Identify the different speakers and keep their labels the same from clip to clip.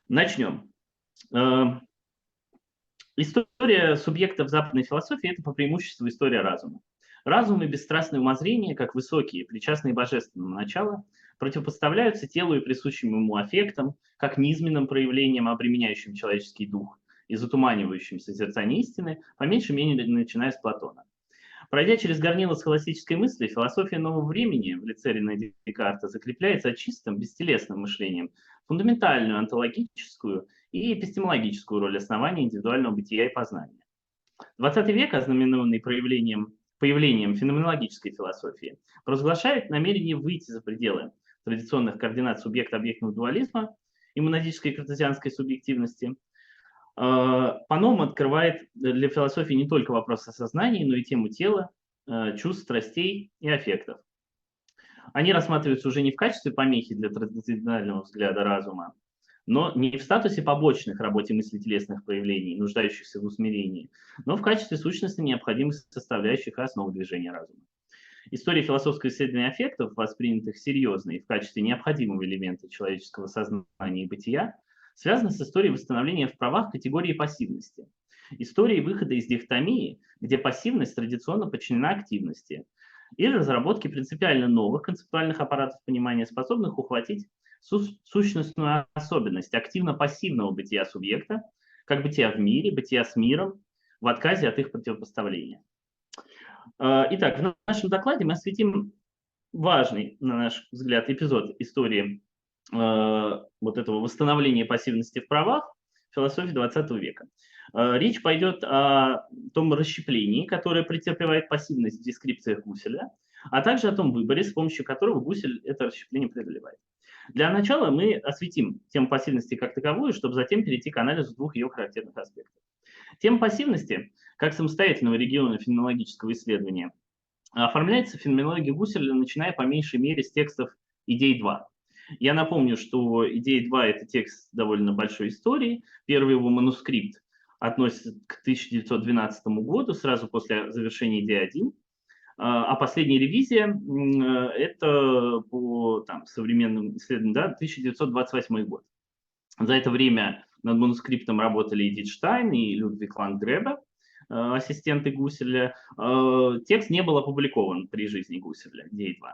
Speaker 1: Начнем. Э, История субъектов западной философии – это по преимуществу история разума. Разум и бесстрастное умозрение, как высокие, причастные божественному начала, противопоставляются телу и присущим ему аффектам, как низменным проявлениям, обременяющим человеческий дух и затуманивающим созерцание истины, по меньшей мере начиная с Платона. Пройдя через горнило схоластической мысли, философия нового времени в лице Рене Декарта закрепляется за чистым, бестелесным мышлением, фундаментальную онтологическую и эпистемологическую роль основания индивидуального бытия и познания. XX век, ознаменованный появлением феноменологической философии, провозглашает намерение выйти за пределы традиционных координат субъект-объектного дуализма и монадической картезианской субъективности. Паном открывает для философии не только вопрос о сознании, но и тему тела, чувств, страстей и аффектов. Они рассматриваются уже не в качестве помехи для традиционального взгляда разума, но не в статусе побочных работе мысли телесных проявлений, нуждающихся в усмирении, но в качестве сущности необходимых составляющих основы движения разума. История философского исследования аффектов, воспринятых серьезно и в качестве необходимого элемента человеческого сознания и бытия, связана с историей восстановления в правах категории пассивности. Историей выхода из дихотомии, где пассивность традиционно подчинена активности, или разработки принципиально новых концептуальных аппаратов понимания, способных ухватить сущностную особенность активно-пассивного бытия субъекта, как бытия в мире, бытия с миром, в отказе от их противопоставления. Итак, в нашем докладе мы осветим важный, на наш взгляд, эпизод истории вот этого восстановления пассивности в правах философии XX века. Речь пойдет о том расщеплении, которое претерпевает пассивность в дескрипциях Гуселя, а также о том выборе, с помощью которого Гусель это расщепление преодолевает. Для начала мы осветим тему пассивности как таковую, чтобы затем перейти к анализу двух ее характерных аспектов. Тема пассивности, как самостоятельного региона феноменологического исследования, оформляется в феноменологии Гуселя, начиная по меньшей мере с текстов «Идей 2». Я напомню, что «Идеи 2» — это текст довольно большой истории. Первый его манускрипт относится к 1912 году, сразу после завершения «Идеи 1». А последняя ревизия это по современным исследованиям, да, 1928 год. За это время над манускриптом работали Эдит Штайн и Людвиг ван Гребе, ассистенты Гуселя. Текст не был опубликован при жизни Гуселя, «Идеи 2».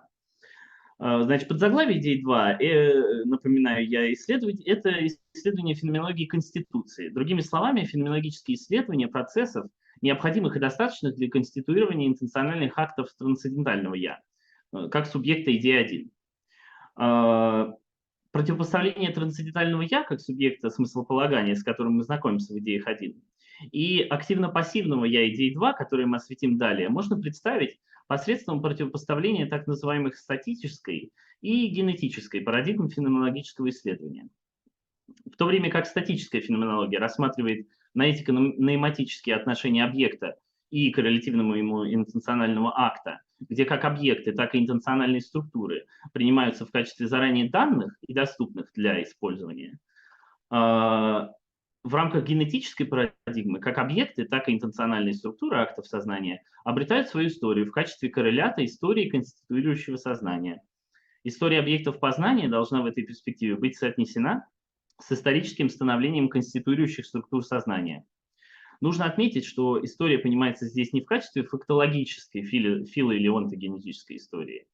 Speaker 1: Значит, подзаглавие «Идей 2», напоминаю я, это исследование феноменологии Конституции. Другими словами, феноменологические исследования процессов, необходимых и достаточных для конституирования интенциональных актов трансцендентального «я», как субъекта идеи 1. Противопоставление трансцендентального «я» как субъекта смыслополагания, с которым мы знакомимся в идеях 1, и активно-пассивного «я» идеи 2, которые мы осветим далее, можно представить посредством противопоставления так называемых статической и генетической парадигм феноменологического исследования. В то время как статическая феноменология рассматривает наэтико-нейматические отношения объекта и коррелятивного ему интенционального акта, где как объекты, так и интенциональные структуры принимаются в качестве заранее данных и доступных для использования, в рамках генетической парадигмы как объекты, так и интенциональные структуры актов сознания обретают свою историю в качестве коррелята истории конституирующего сознания. История объектов познания должна в этой перспективе быть соотнесена с историческим становлением конституирующих структур сознания. Нужно отметить, что история понимается здесь не в качестве фактологической фило- или онтогенетической истории,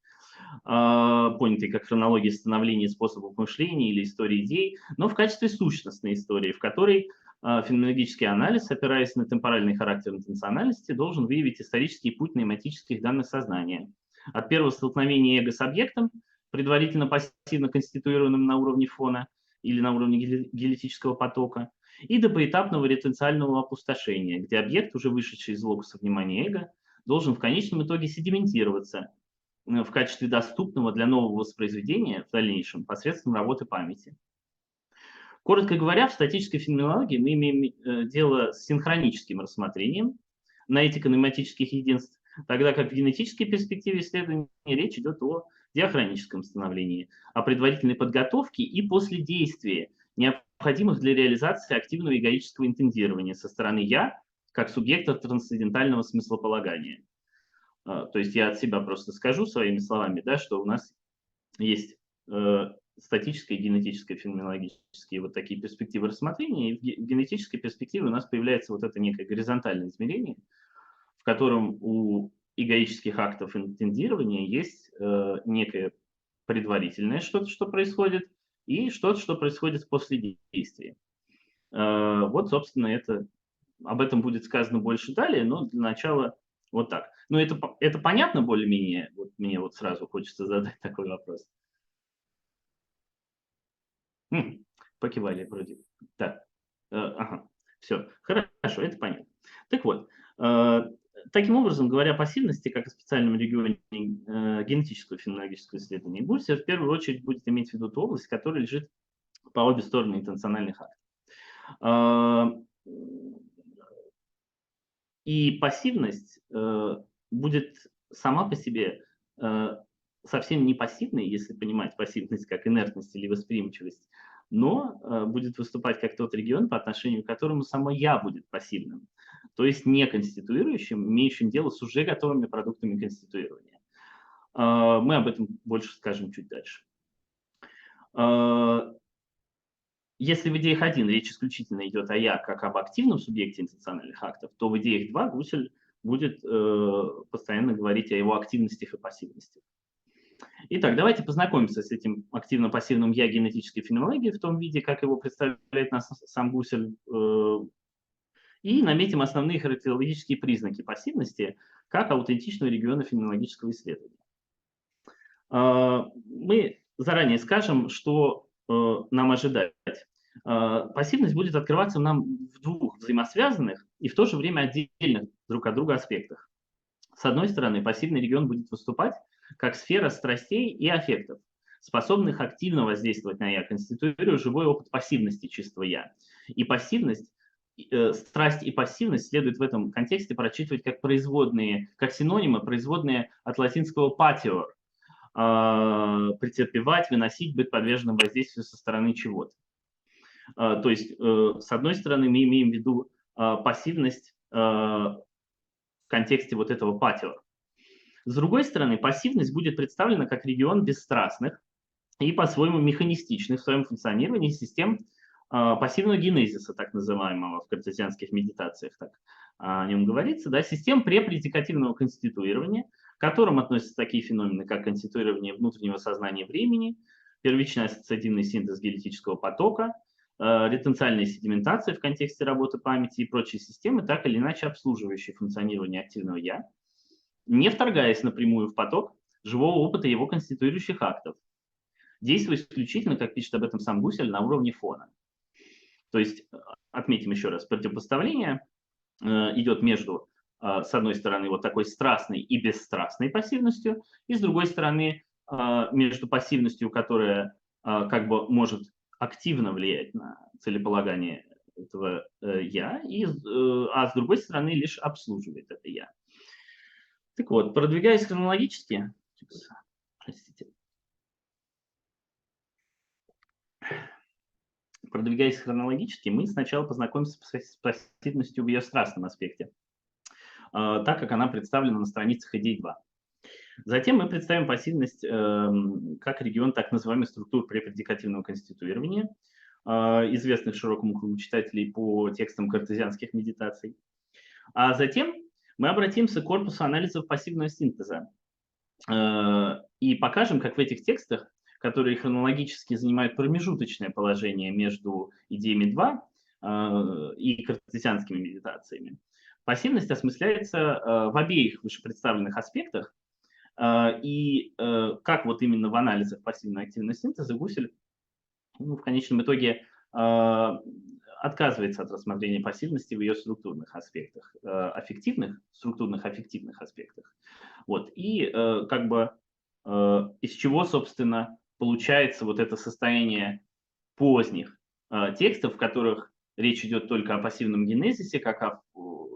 Speaker 1: понятой как хронология становления способов мышления или истории идей, но в качестве сущностной истории, в которой феноменологический анализ, опираясь на темпоральный характер интенциональности, должен выявить исторический путь нейматических данных сознания. От первого столкновения эго с объектом, предварительно пассивно конституированным на уровне фона или на уровне гелетического потока, и до поэтапного ретенциального опустошения, где объект, уже вышедший из локуса внимания эго, должен в конечном итоге sedimентироваться в качестве доступного для нового воспроизведения в дальнейшем посредством работы памяти. Коротко говоря, в статической феноменологии мы имеем дело с синхроническим рассмотрением наэтико-нейматических единств, тогда как в генетической перспективе исследования речь идет о диахроническом становлении, о предварительной подготовке и последействии, необходимых для реализации активного эгоического интендирования со стороны «я» как субъекта трансцендентального смыслополагания. То есть я от себя просто скажу своими словами, да, что у нас есть статической и генетической феноменологические вот такие перспективы рассмотрения, и в генетической перспективе у нас появляется вот это некое горизонтальное измерение, в котором у эгоических актов интендирования есть некое предварительное что-то, что происходит, и что-то, что происходит после действия. Вот, собственно, об этом будет сказано больше далее, но для начала вот так. Но это понятно более-менее? Вот мне вот сразу хочется задать такой вопрос. Покивали вроде. Да. Ага. Все. Хорошо, это понятно. Так вот, таким образом, говоря о пассивности, как о специальном регионе генетического фенологического исследования, Гусев в первую очередь будет иметь в виду ту область, которая лежит по обе стороны интенциональных актов. И пассивность будет сама по себе совсем не пассивной, если понимать пассивность как инертность или восприимчивость, но будет выступать как тот регион, по отношению к которому само «я» будет пассивным, то есть не конституирующим, имеющим дело с уже готовыми продуктами конституирования. Мы об этом больше скажем чуть дальше. Если в идеях 1 речь исключительно идет о «я» как об активном субъекте интенциональных актов, то в идеях 2 Гусель будет постоянно говорить о его активностях и пассивностях. Итак, давайте познакомимся с этим активно-пассивным «я» генетической феноменологии в том виде, как его представляет нас сам Гусель, и наметим основные характерологические признаки пассивности как аутентичного региона феноменологического исследования. Мы заранее скажем, что нам ожидать. Пассивность будет открываться нам в двух взаимосвязанных и в то же время отдельных друг от друга аспектах. С одной стороны, пассивный регион будет выступать как сфера страстей и аффектов, способных активно воздействовать на «я», конституируя живой опыт пассивности чистого «я». И пассивность, страсть и пассивность следует в этом контексте прочитывать как производные, как синонимы, производные от латинского «patior», претерпевать, выносить, быть подверженным воздействию со стороны чего-то. То есть, с одной стороны, мы имеем в виду пассивность в контексте вот этого «patior». С другой стороны, пассивность будет представлена как регион бесстрастных и по-своему механистичных в своем функционировании систем пассивного генезиса, так называемого в картезианских медитациях, так о нем говорится, да, систем препредикативного конституирования, к которым относятся такие феномены, как конституирование внутреннего сознания времени, первичный ассоциативный синтез генетического потока, ретенциальная седиментация в контексте работы памяти и прочие системы, так или иначе обслуживающие функционирование активного «я», не вторгаясь напрямую в поток живого опыта его конституирующих актов, действуя исключительно, как пишет об этом сам Гусель, на уровне фона. То есть, отметим еще раз, противопоставление идет между, с одной стороны, вот такой страстной и бесстрастной пассивностью, и с другой стороны, между пассивностью, которая как бы может активно влиять на целеполагание этого «я», а с другой стороны лишь обслуживает это «я». Так вот, продвигаясь хронологически, простите, мы сначала познакомимся с пассивностью в ее страстном аспекте, так как она представлена на страницах идей 2. Затем мы представим пассивность как регион так называемых структур препредикативного конституирования, известных широкому кругу читателей по текстам картезианских медитаций. А затем мы обратимся к корпусу анализов пассивного синтеза и покажем, как в этих текстах, которые хронологически занимают промежуточное положение между идеями 2 и картезианскими медитациями, пассивность осмысляется в обеих вышепредставленных аспектах, и как вот именно в анализах пассивно-активного синтеза Гусель в конечном итоге отказывается от рассмотрения пассивности в ее структурных аспектах, структурных аффективных аспектах. Вот. И как бы из чего, собственно, получается вот это состояние поздних текстов, в которых речь идет только о пассивном генезисе, как о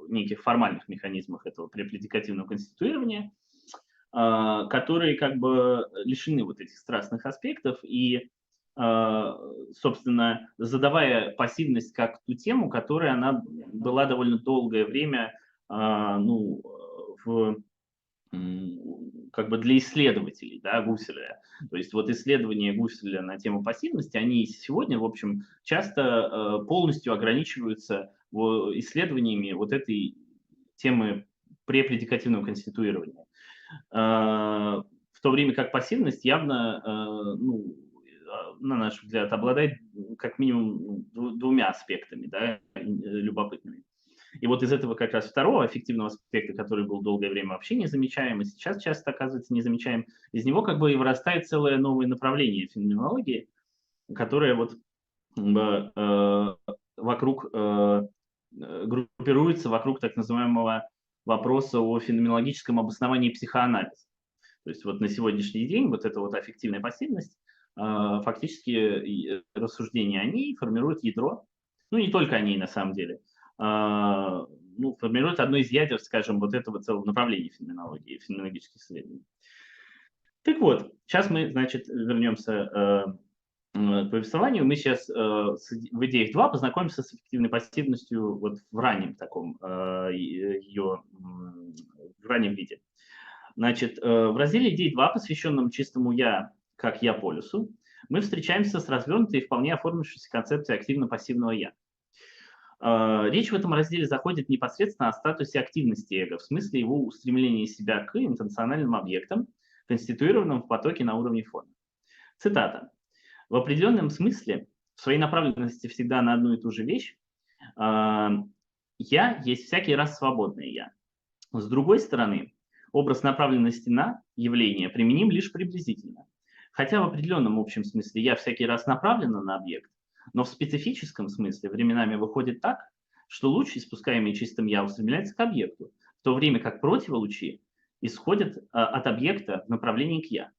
Speaker 1: неких формальных механизмах этого препредикативного конституирования, которые как бы лишены вот этих страстных аспектов и, собственно, задавая пассивность как ту тему, которая она была довольно долгое время в как бы для исследователей, да, Гусселя. То есть вот исследования Гусселя на тему пассивности, они сегодня, в общем, часто полностью ограничиваются исследованиями вот этой темы препредикативного конституирования. В то время как пассивность явно, ну, на наш взгляд, обладает как минимум двумя аспектами, да, любопытными. И вот из этого как раз второго эффективного аспекта, который был долгое время вообще не замечаем, и сейчас часто, оказывается, не замечаем, из него как бы и вырастает целое новое направление феноменологии, которое вот вокруг, группируется вокруг так называемого вопроса о феноменологическом обосновании психоанализа. То есть вот на сегодняшний день вот эта вот аффективная пассивность, фактически рассуждения о ней формируют ядро, ну не только о ней на самом деле, ну, формирует одно из ядер, скажем, вот этого целого направления феноменологии, феноменологических исследований. Так вот, сейчас мы, значит, вернемся к повествованию. Мы сейчас в идеях 2 познакомимся с эффективной пассивностью вот в раннем таком ее, в раннем виде. Значит, в разделе идей 2, посвященном чистому «я» как «я полюсу», мы встречаемся с развернутой и вполне оформившейся концепцией активно-пассивного «я». Речь в этом разделе заходит непосредственно о статусе активности эго, в смысле его устремления себя к интенциональным объектам, конституированным в потоке на уровне фона. Цитата. «В определенном смысле, в своей направленности всегда на одну и ту же вещь, «я» есть всякий раз свободное «я». С другой стороны, образ направленности на явление применим лишь приблизительно. Хотя в определенном общем смысле «я» всякий раз направлена на объект, но в специфическом смысле временами выходит так, что луч, испускаемый чистым «я», устремляется к объекту, в то время как противолучи исходят от объекта в направлении к «я».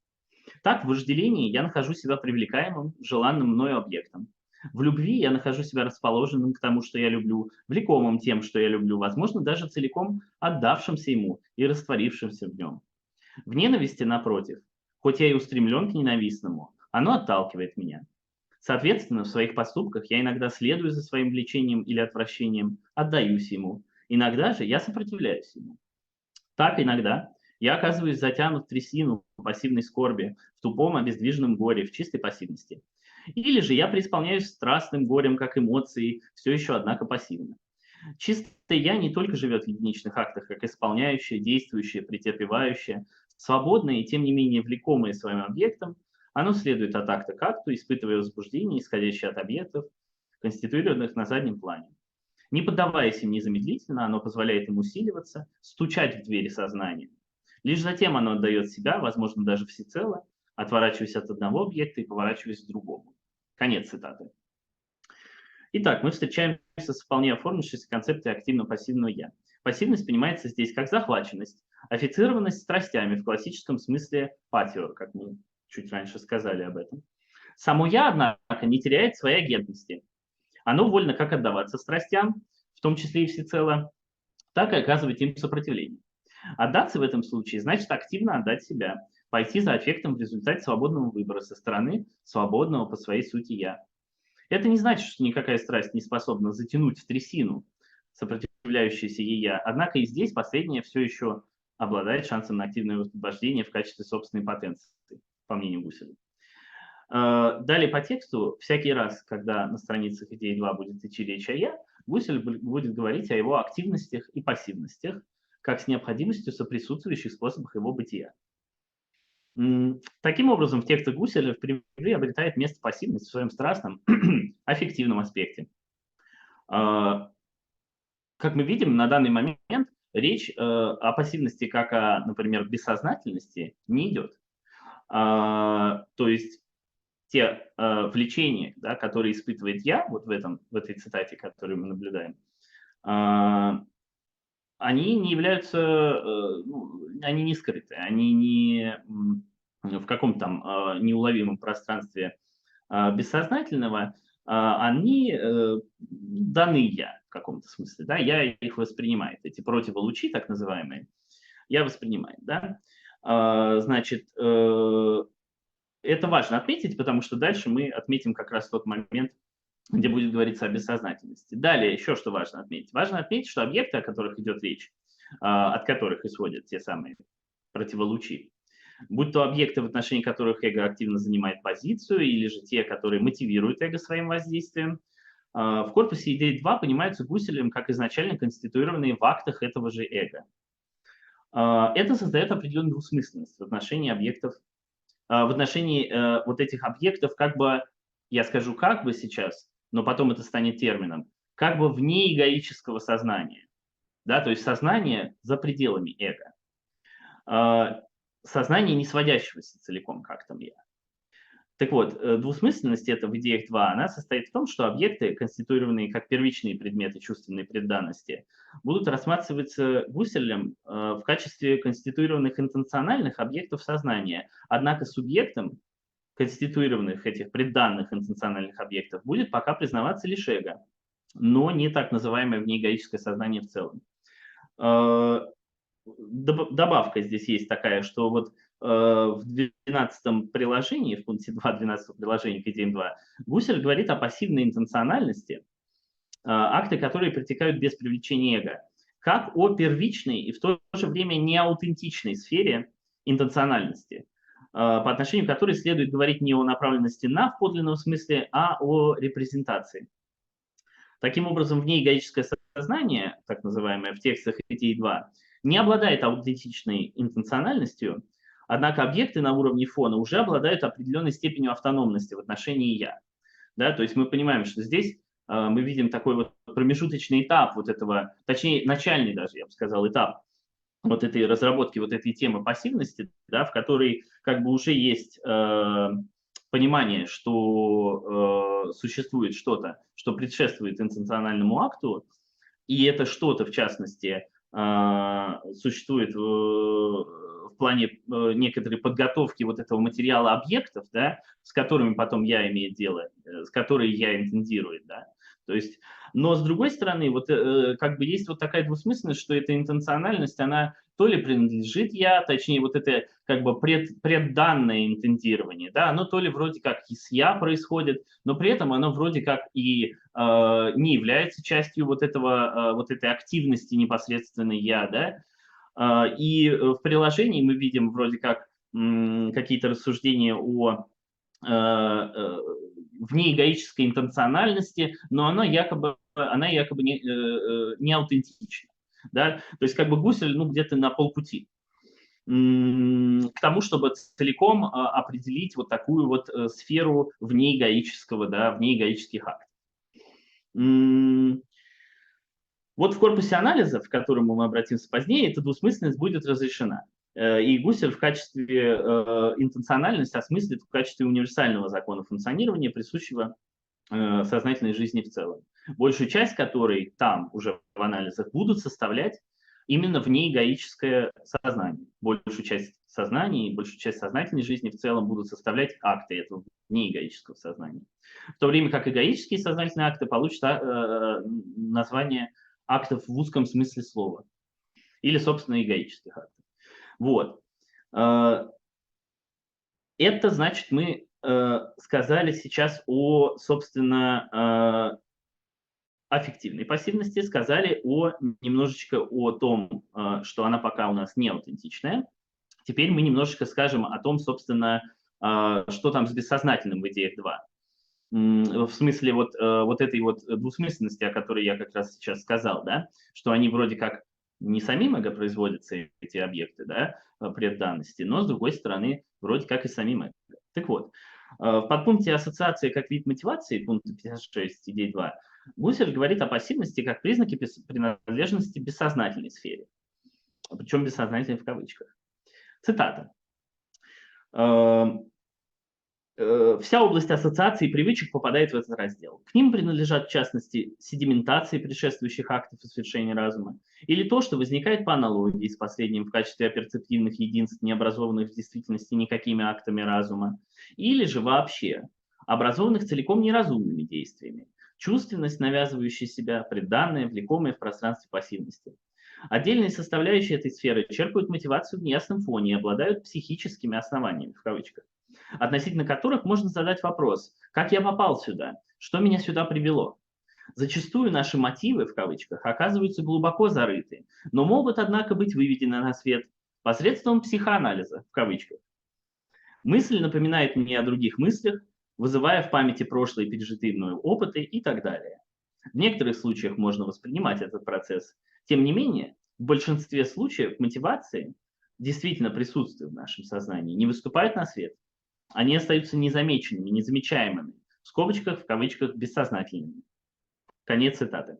Speaker 1: Так, в вожделении я нахожу себя привлекаемым, желанным мною объектом. В любви я нахожу себя расположенным к тому, что я люблю, влекомым тем, что я люблю, возможно, даже целиком отдавшимся ему и растворившимся в нем. В ненависти, напротив, хоть я и устремлен к ненавистному, оно отталкивает меня. Соответственно, в своих поступках я иногда следую за своим влечением или отвращением, отдаюсь ему. Иногда же я сопротивляюсь ему. Так иногда я оказываюсь затянут в трясину пассивной скорби, в тупом обездвиженном горе, в чистой пассивности. Или же я преисполняюсь страстным горем, как эмоции, все еще, однако, пассивно. Чистое «я» не только живет в единичных актах, как исполняющее, действующее, претерпевающее, свободное и, тем не менее, влекомое своим объектом, оно следует от акта к акту, испытывая возбуждение, исходящее от объектов, конституированных на заднем плане. Не поддаваясь им незамедлительно, оно позволяет им усиливаться, стучать в двери сознания. Лишь затем оно отдает себя, возможно, даже всецело, отворачиваясь от одного объекта и поворачиваясь к другому. Конец цитаты. Итак, мы встречаемся с вполне оформившейся концепцией активно-пассивного «я». Пассивность понимается здесь как захваченность, офицированность страстями в классическом смысле патиор, как мы чуть раньше сказали об этом. Само «я», однако, не теряет своей агентности. Оно вольно как отдаваться страстям, в том числе и всецело, так и оказывать им сопротивление. Отдаться в этом случае значит активно отдать себя, пойти за аффектом в результате свободного выбора со стороны свободного по своей сути «я». Это не значит, что никакая страсть не способна затянуть в трясину сопротивляющееся ей «я», однако и здесь последнее все еще обладает шансом на активное освобождение в качестве собственной потенции, по мнению Гусселя. Далее по тексту, всякий раз, когда на страницах идеи 2 будет идти речь о «я», Гуссель будет говорить о его активностях и пассивностях, как с необходимостью соприсутствующих способах его бытия. Таким образом, в текстах Гусселя впервые обретает место пассивность в своем страстном, аффективном аспекте. Как мы видим, на данный момент речь о пассивности как о, например, бессознательности не идет. То есть те влечения, да, которые испытывает «я», вот в этой цитате, которую мы наблюдаем, они не являются, они не скрыты, они не в каком-то там неуловимом пространстве бессознательного, они даны «я» в каком-то смысле, да, «я» их воспринимает, эти противолучи, так называемые, «я» воспринимает, да. Значит, это важно отметить, потому что дальше мы отметим как раз тот момент, где будет говориться о бессознательности. Далее еще что важно отметить. Важно отметить, что объекты, о которых идет речь, от которых исходят те самые противолучи, будь то объекты, в отношении которых эго активно занимает позицию, или же те, которые мотивируют эго своим воздействием. В корпусе идей 2 понимаются Гуселем как изначально конституированные в актах этого же эго. Это создает определенную двусмысленность в отношении объектов, в отношении вот этих объектов, как бы, я скажу как бы сейчас, но потом это станет термином, как бы вне эгоического сознания. Да, то есть сознание за пределами эго. Сознание, не сводящегося целиком, как там я. Так вот, двусмысленность это в идеях 2, она состоит в том, что объекты, конституированные как первичные предметы чувственной преданности, будут рассматриваться Гуссерлем в качестве конституированных интенциональных объектов сознания. Однако субъектом конституированных этих предданных интенциональных объектов будет пока признаваться лишь эго, но не так называемое внеэгоическое сознание в целом. Добавка здесь есть такая, что вот в 12 приложении, в пункте 2 12 приложения к идеям 2, Гусель говорит о пассивной интенциональности, акты, которые протекают без привлечения эго, как о первичной и в то же время неаутентичной сфере интенциональности, по отношению к которой следует говорить не о направленности на в подлинном смысле, а о репрезентации. Таким образом, внеэгоическое сознание, так называемое в текстах идей 2, не обладает аутентичной интенциональностью, однако объекты на уровне фона уже обладают определенной степенью автономности в отношении «я». Да, то есть мы понимаем, что здесь мы видим такой вот промежуточный этап вот этого, точнее, начальный даже, я бы сказал, этап вот этой разработки, вот этой темы пассивности, да, в которой как бы уже есть понимание, что существует что-то, что предшествует интенциональному акту, и это что-то, в частности, существует в плане некоторой подготовки вот этого материала объектов, да, с которыми потом я имею дело, с которыми я интендирую, да. То есть, но с другой стороны, вот как бы есть вот такая двусмысленность, что эта интенциональность, она то ли принадлежит я, точнее, вот это как бы предданное интендирование, да, оно то ли вроде как из я происходит, но при этом оно вроде как и не является частью вот этого, вот этой активности непосредственной я, да. И в приложении мы видим вроде как какие-то рассуждения о внеэгоической интенциональности, но она якобы не аутентична. Да? То есть как бы Гусель ну, где-то на полпути к тому, чтобы целиком определить вот такую вот сферу внеэгоического, да, внеэгоических актов. Вот в корпусе анализа, к которому мы обратимся позднее, эта двусмысленность будет разрешена. И Гусель в качестве интенциональности осмыслит в качестве универсального закона функционирования, присущего сознательной жизни в целом. Большую часть которой там уже в анализах будут составлять именно внеэгоическое сознание. Большую часть сознания и большую часть сознательной жизни в целом будут составлять акты этого внеэгоического сознания. В то время как эгоические сознательные акты получат название актов в узком смысле слова. Или, собственно, эгоических актов. Вот. Это значит, мы сказали сейчас о, собственно, аффективной пассивности, сказали немножечко о том, что она пока у нас не аутентичная. Теперь мы немножечко скажем о том, собственно, что там с бессознательным в идеях 2. В смысле вот этой вот двусмысленности, о которой я как раз сейчас сказал, да, что они вроде как не самим эго производятся, эти объекты, да, предданности, но с другой стороны, вроде как и самим эго. Так вот, в подпункте ассоциации как вид мотивации, пункт 56, идей 2, Гусель говорит о пассивности как признаке принадлежности бессознательной сфере, причем бессознательной в кавычках. Цитата. Вся область ассоциаций и привычек попадает в этот раздел. К ним принадлежат, в частности, седиментации предшествующих актов и свершения разума, или то, что возникает по аналогии с последним в качестве оперцептивных единств, не образованных в действительности никакими актами разума, или же вообще образованных целиком неразумными действиями, чувственность, навязывающая себя, предданная, влекомая в пространстве пассивности. Отдельные составляющие этой сферы черпают мотивацию в неясном фоне и обладают психическими основаниями, в кавычках, относительно которых можно задать вопрос, как я попал сюда, что меня сюда привело. Зачастую наши мотивы, в кавычках, оказываются глубоко зарыты, но могут, однако, быть выведены на свет посредством психоанализа, в кавычках, Мысль напоминает мне о других мыслях, вызывая в памяти прошлые пережитые мною опыты и так далее. В некоторых случаях можно воспринимать этот процесс. Тем не менее, в большинстве случаев мотивации, действительно присутствуют в нашем сознании, не выступают на свет. Они остаются незамеченными, незамечаемыми, в скобочках, в кавычках, бессознательными. Конец цитаты.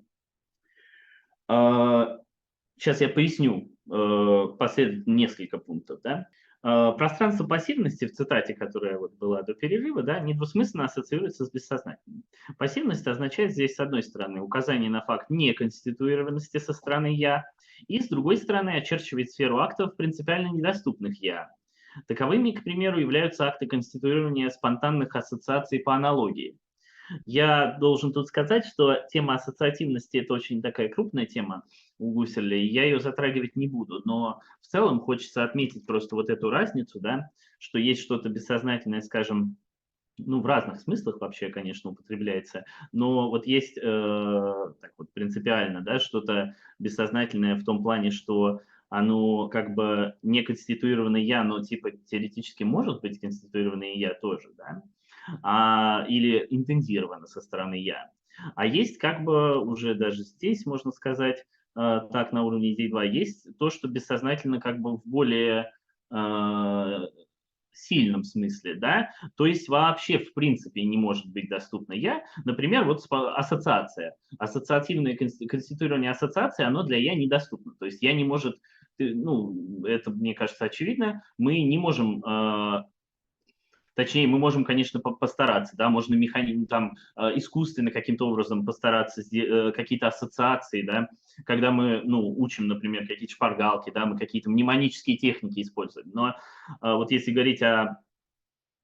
Speaker 1: Сейчас я поясню последовательно несколько пунктов. Да? Пространство пассивности в цитате, которая вот была до перерыва, да, недвусмысленно ассоциируется с бессознательным. Пассивность означает здесь, с одной стороны, указание на факт неконституированности со стороны «я», и, с другой стороны, очерчивает сферу актов, принципиально недоступных «я». Таковыми, к примеру, являются акты конституирования спонтанных ассоциаций по аналогии. Я должен тут сказать, что тема ассоциативности – это очень такая крупная тема у Гусселя, и я ее затрагивать не буду. Но в целом хочется отметить просто вот эту разницу, да, что есть что-то бессознательное, скажем, ну, в разных смыслах вообще, конечно, употребляется, но вот есть так вот принципиально, да, что-то бессознательное в том плане, что оно как бы не конституированное я, но типа теоретически может быть конституированное я тоже, да, или интензировано со стороны я. А есть как бы уже даже здесь, можно сказать, так на уровне идей 2, есть то, что бессознательно как бы в более э, сильном смысле, да, то есть вообще в принципе не может быть доступно я. Например, вот ассоциация, ассоциативное конституирование ассоциации, оно для я недоступно. То есть я не может, ну, это мне кажется очевидно, мы не можем точнее, мы можем, конечно, постараться, да, можно там искусственно каким-то образом постараться какие-то ассоциации, да, когда мы, ну, учим, например, какие-то шпаргалки, да, мы какие-то мнемонические техники используем. Но вот если говорить о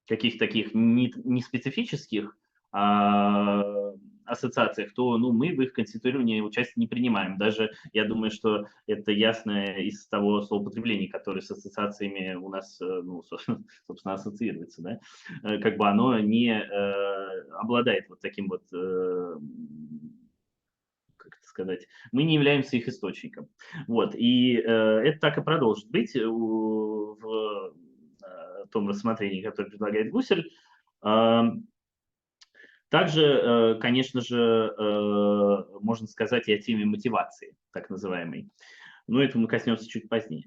Speaker 1: каких-то таких не специфических а, ассоциациях, то ну, мы в их конституировании участие не принимаем. Даже я думаю, что это ясно из того злоупотребления, которое с ассоциациями у нас, ну, собственно, ассоциируется. Да? Как бы оно не обладает вот таким вот как это сказать, мы не являемся их источником. Вот, и это так и продолжит быть в том рассмотрении, которое предлагает Гусель. Также, конечно же, можно сказать и о теме мотивации, так называемой. Но это мы коснемся чуть позднее.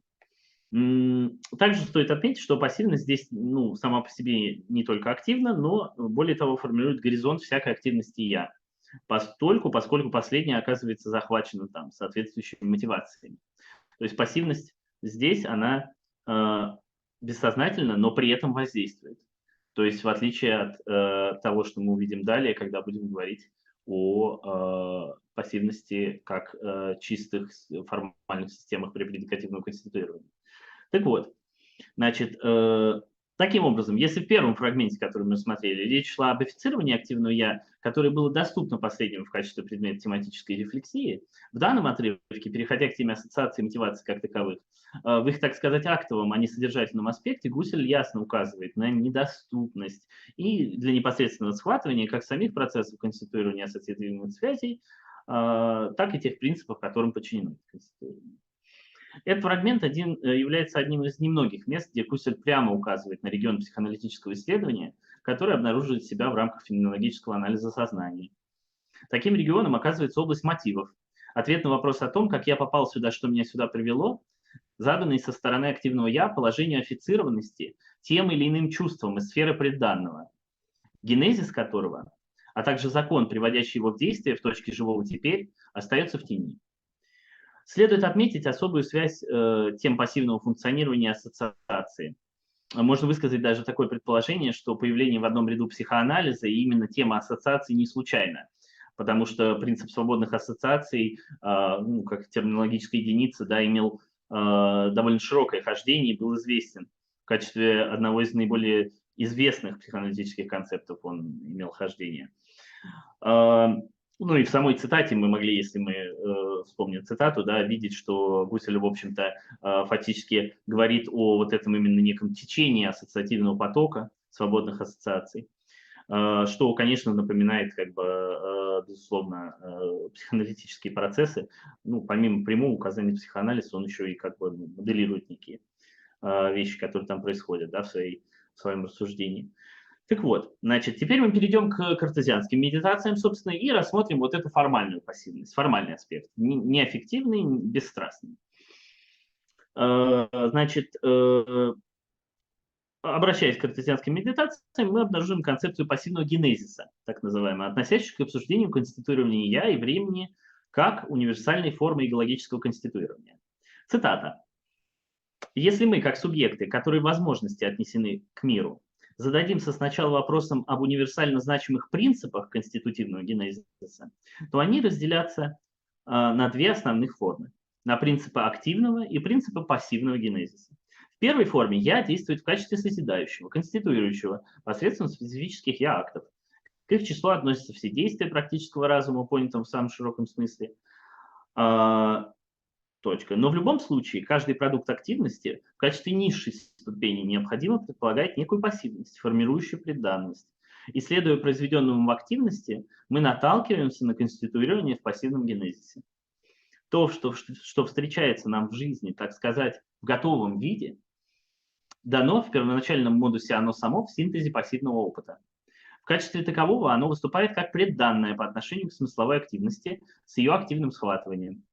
Speaker 1: Также стоит отметить, что пассивность здесь ну, сама по себе не только активна, но более того формирует горизонт всякой активности «я», поскольку последняя оказывается захвачена там соответствующими мотивациями. То есть пассивность здесь, она бессознательна, но при этом воздействует. То есть в отличие от того, что мы увидим далее, когда будем говорить о пассивности как чистых формальных системах при предикативном конституировании. Так вот, значит, таким образом, если в первом фрагменте, который мы смотрели, речь шла об официровании активного «я», которое было доступно последнему в качестве предмета тематической рефлексии, в данном отрывке, переходя к теме ассоциации и мотивации как таковых, в их, так сказать, актовом, а не содержательном аспекте, Гусель ясно указывает на недоступность и для непосредственного схватывания как самих процессов конституирования ассоциативных связей, так и тех принципов, которым подчинено конституирование. Этот фрагмент является одним из немногих мест, где Кусель прямо указывает на регион психоаналитического исследования, который обнаруживает себя в рамках феноменологического анализа сознания. Таким регионом оказывается область мотивов. Ответ на вопрос о том, как я попал сюда, что меня сюда привело, заданный со стороны активного «я» положение офицированности тем или иным чувством из сферы предданного, генезис которого, а также закон, приводящий его в действие в точке живого теперь, остается в тени. Следует отметить особую связь тем пассивного функционирования ассоциации. Можно высказать даже такое предположение, что появление в одном ряду психоанализа и именно тема ассоциации не случайна, потому что принцип свободных ассоциаций, ну, как терминологическая единица, да, имел довольно широкое хождение и был известен в качестве одного из наиболее известных психоаналитических концептов он имел хождение. Ну и в самой цитате мы могли, если мы вспомним цитату, да, видеть, что Гусель, в общем-то, фактически говорит о вот этом именно неком течении ассоциативного потока, свободных ассоциаций, что, конечно, напоминает, как бы, безусловно, психоаналитические процессы. Ну, помимо прямого указания психоанализа, он еще и как бы моделирует некие вещи, которые там происходят, да, в своей в своем рассуждении. Так вот, значит, теперь мы перейдем к картезианским медитациям, собственно, и рассмотрим вот эту формальную пассивность, формальный аспект, неаффективный, бесстрастный. Значит, обращаясь к картезианским медитациям, мы обнаружим концепцию пассивного генезиса, так называемую, относящуюся к обсуждению конституирования «я» и времени как универсальной формы экологического конституирования. Цитата. «Если мы, как субъекты, которые возможности отнесены к миру, зададимся сначала вопросом об универсально значимых принципах конститутивного генезиса, то они разделятся на две основных формы. На принципы активного и принципы пассивного генезиса. В первой форме «я» действует в качестве созидающего, конституирующего посредством специфических «я-актов». К их числу относятся все действия практического разума, понятым в самом широком смысле. Точка. Но в любом случае каждый продукт активности в качестве низшей ступени необходимо предполагает некую пассивность, формирующую предданность. Исследуя произведенному в активности, мы наталкиваемся на конституирование в пассивном генезисе. То, что встречается нам в жизни, так сказать, в готовом виде, дано в первоначальном модусе оно само в синтезе пассивного опыта. В качестве такового оно выступает как предданное по отношению к смысловой активности с ее активным схватыванием.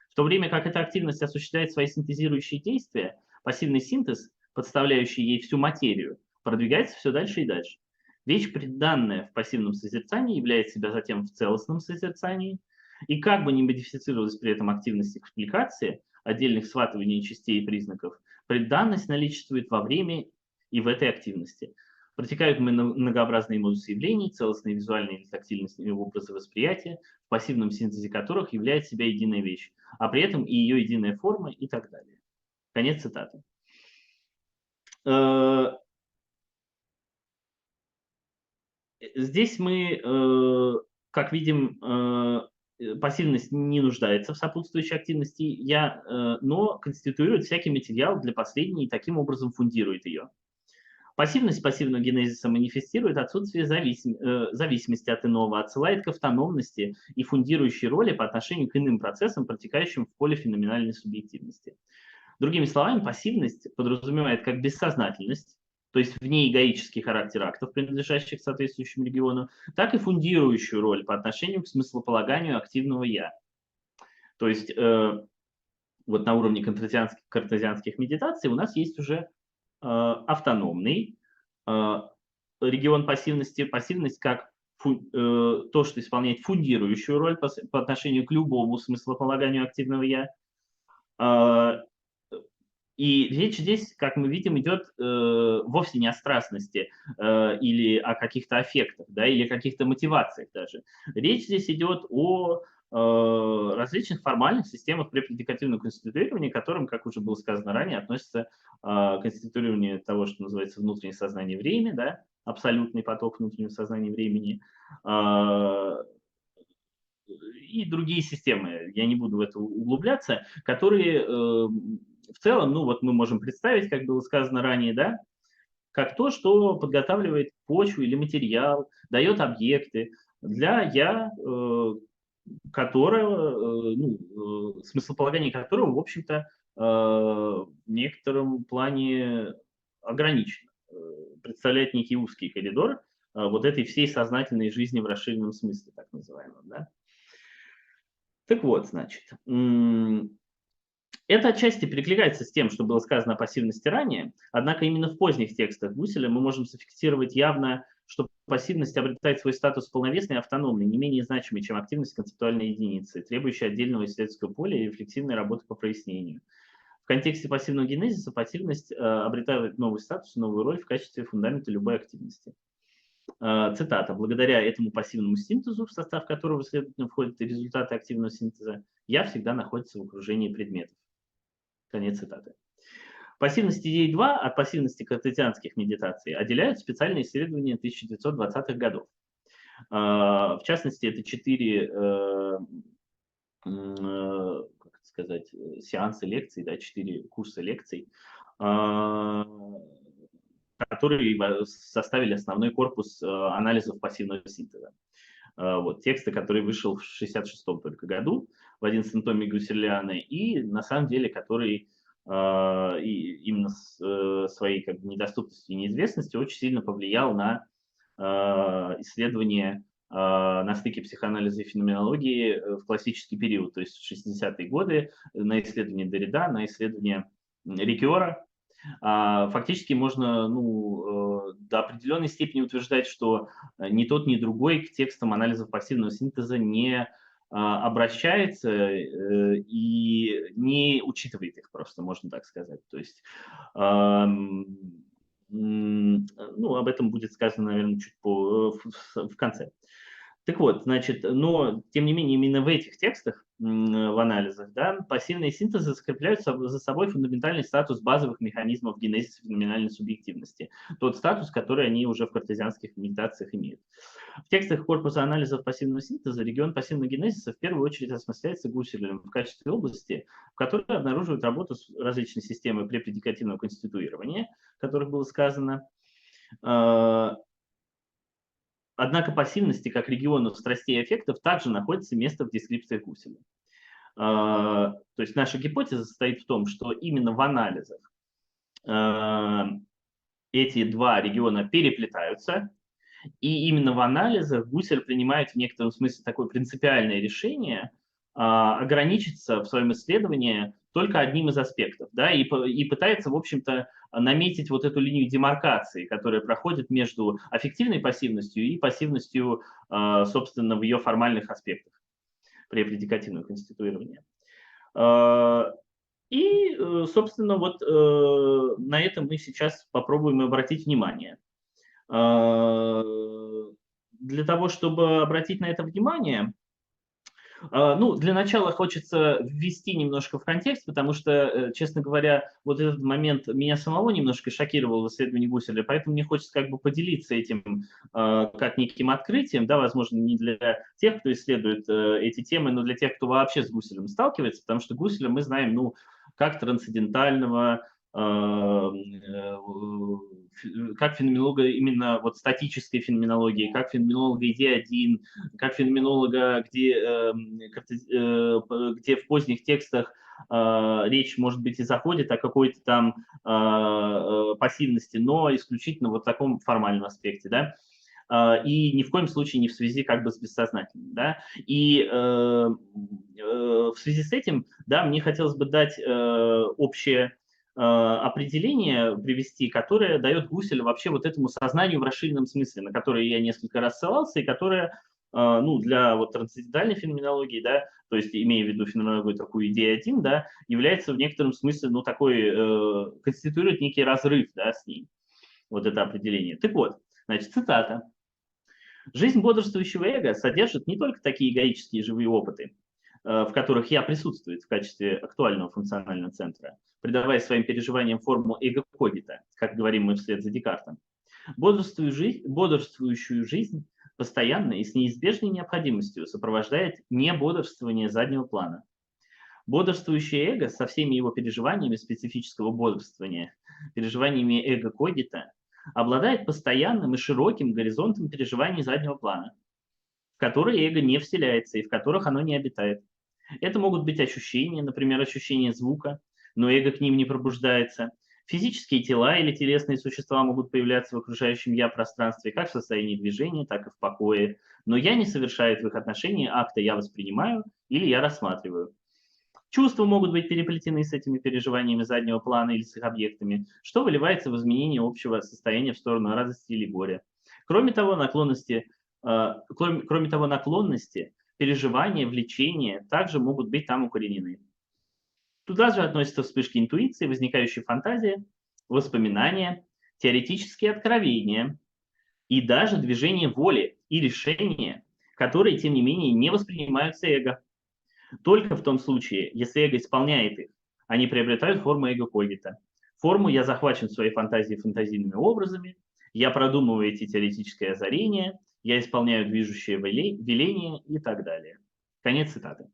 Speaker 1: В то время как эта активность осуществляет свои синтезирующие действия, пассивный синтез, подставляющий ей всю материю, продвигается все дальше и дальше. Вещь, предданная в пассивном созерцании, являет себя затем в целостном созерцании, и как бы ни модифицировалась при этом активность экспликации отдельных схватываний частей и признаков, предданность наличествует во время и в этой активности. Протекают многообразные модусы явлений, целостные визуальные или тактильные образы восприятия, в пассивном синтезе которых является себя единая вещь, а при этом и ее единая форма и так далее. Конец цитаты. Здесь мы, как видим, пассивность не нуждается в сопутствующей активности «я», но конституирует всякий материал для последней и таким образом фундирует ее. Пассивность пассивного генезиса манифестирует отсутствие зависимости от иного, отсылает к автономности и фундирующей роли по отношению к иным процессам, протекающим в поле феноменальной субъективности. Другими словами, пассивность подразумевает как бессознательность, то есть в ней эгоический характер актов, принадлежащих соответствующему региону, так и фундирующую роль по отношению к смыслополаганию активного «я». То есть вот на уровне картезианских медитаций у нас есть уже автономный регион пассивности, пассивность как то, что исполняет фундирующую роль по отношению к любому смыслополаганию активного «я». И речь здесь, как мы видим, идет вовсе не о страстности или о каких-то аффектах, да, или о каких-то мотивациях даже. Речь здесь идет о различных формальных системах препредикативного конституирования, к которым, как уже было сказано ранее, относится конституирование того, что называется внутреннее сознание время, да, абсолютный поток внутреннего сознания времени, и другие системы, я не буду в это углубляться, которые в целом, ну вот мы можем представить, как было сказано ранее, да, как то, что подготавливает почву или материал, дает объекты для «я», которого, смыслополагание которого, в общем-то, в некотором плане ограничено. Представляет некий узкий коридор вот этой всей сознательной жизни в расширенном смысле, так называемом, да. Так вот, значит, это отчасти перекликается с тем, что было сказано о пассивности ранее, однако именно в поздних текстах Гуселя мы можем зафиксировать явно, что пассивность обретает свой статус полновесной и автономной, не менее значимой, чем активность концептуальной единицы, требующей отдельного исследовательского поля и рефлексивной работы по прояснению. В контексте пассивного генезиса пассивность обретает новый статус, новую роль в качестве фундамента любой активности. Цитата. «Благодаря этому пассивному синтезу, в состав которого, следовательно, входят и результаты активного синтеза, я всегда находится в окружении предметов». Конец цитаты. Пассивность идеи 2 от пассивности картезианских медитаций отделяют специальные исследования 1920-х годов. В частности, это 4 как сказать, сеансы лекций, да, 4 курса лекций, которые составили основной корпус анализов пассивного синтеза. Вот, тексты, который вышел в 1966 только году, в 11-м томе Гуссерлиана, и на самом деле, который и именно своей как бы недоступностью и неизвестностью очень сильно повлиял на исследование на стыке психоанализа и феноменологии в классический период, то есть в 60-е годы, на исследование Derrida, на исследование Рикера. Фактически можно до определенной степени утверждать, что ни тот, ни другой к текстам анализов пассивного синтеза не обращается и не учитывает их просто, можно так сказать. То есть, об этом будет сказано, наверное, чуть в конце. Так вот, значит, но тем не менее именно в этих текстах, в анализах, да, пассивные синтезы закрепляют за собой фундаментальный статус базовых механизмов генезиса феноменальной субъективности. Тот статус, который они уже в картезианских медитациях имеют. В текстах корпуса анализов пассивного синтеза регион пассивного генезиса в первую очередь осмысляется Гусселем в качестве области, в которой обнаруживают работу с различной системой препредикативного конституирования, о которых было сказано. Однако пассивности как регионов страстей и аффектов также находится место в дескрипциях Гусселя. То есть наша гипотеза состоит в том, что именно в анализах эти два региона переплетаются, и именно в анализах Гуссель принимает в некотором смысле такое принципиальное решение ограничиться в своем исследовании только одним из аспектов, да, и пытается, в общем-то, наметить вот эту линию демаркации, которая проходит между аффективной пассивностью и пассивностью, собственно, в ее формальных аспектах препредикативного конституирования. И, собственно, вот на это мы сейчас попробуем обратить внимание. Для того, чтобы обратить на это внимание, для начала хочется ввести немножко в контекст, потому что, честно говоря, вот этот момент меня самого немножко шокировал в исследовании Гусселя, поэтому мне хочется как бы поделиться этим как неким открытием, да, возможно, не для тех, кто исследует эти темы, но для тех, кто вообще с Гусселем сталкивается, потому что Гусселя мы знаем, как трансцендентального, как феноменолога именно вот статической феноменологии, как феноменолога идеи 1, как феноменолога, где в поздних текстах речь, может быть, и заходит о какой-то там пассивности, но исключительно вот в таком формальном аспекте, да, и ни в коем случае не в связи как бы с бессознательным, да, и в связи с этим, да, мне хотелось бы дать общее определение привести, которое дает Гуссель вообще вот этому сознанию в расширенном смысле, на которое я несколько раз ссылался, и которое для вот трансцендентальной феноменологии, да, то есть имея в виду феноменологию такую идею 1, да, является в некотором смысле, конституирует некий разрыв, да, с ней, вот это определение. Так вот, значит, цитата. «Жизнь бодрствующего эго содержит не только такие эгоические живые опыты, в которых я присутствую в качестве актуального функционального центра, придавая своим переживаниям форму эго-когита, как говорим мы вслед за Декартом. Бодрствующую жизнь постоянно и с неизбежной необходимостью сопровождает небодрствование заднего плана. Бодрствующее эго со всеми его переживаниями специфического бодрствования, переживаниями эго-когита, обладает постоянным и широким горизонтом переживаний заднего плана, в которые эго не вселяется и в которых оно не обитает. Это могут быть ощущения, например, ощущения звука, но эго к ним не пробуждается. Физические тела или телесные существа могут появляться в окружающем я-пространстве как в состоянии движения, так и в покое, но я не совершает в их отношении акта «я воспринимаю» или «я рассматриваю». Чувства могут быть переплетены с этими переживаниями заднего плана или с их объектами, что выливается в изменение общего состояния в сторону радости или горя. Кроме того, наклонности, переживания, влечения также могут быть там укоренены. Туда же относятся вспышки интуиции, возникающие фантазии, воспоминания, теоретические откровения и даже движение воли и решения, которые, тем не менее, не воспринимаются эго. Только в том случае, если эго исполняет их, они приобретают форму эго-когита. Форму «я захвачен своей фантазией фантазийными образами», «я продумываю эти теоретические озарения», «я исполняю движущее веление» и так далее. Конец цитаты.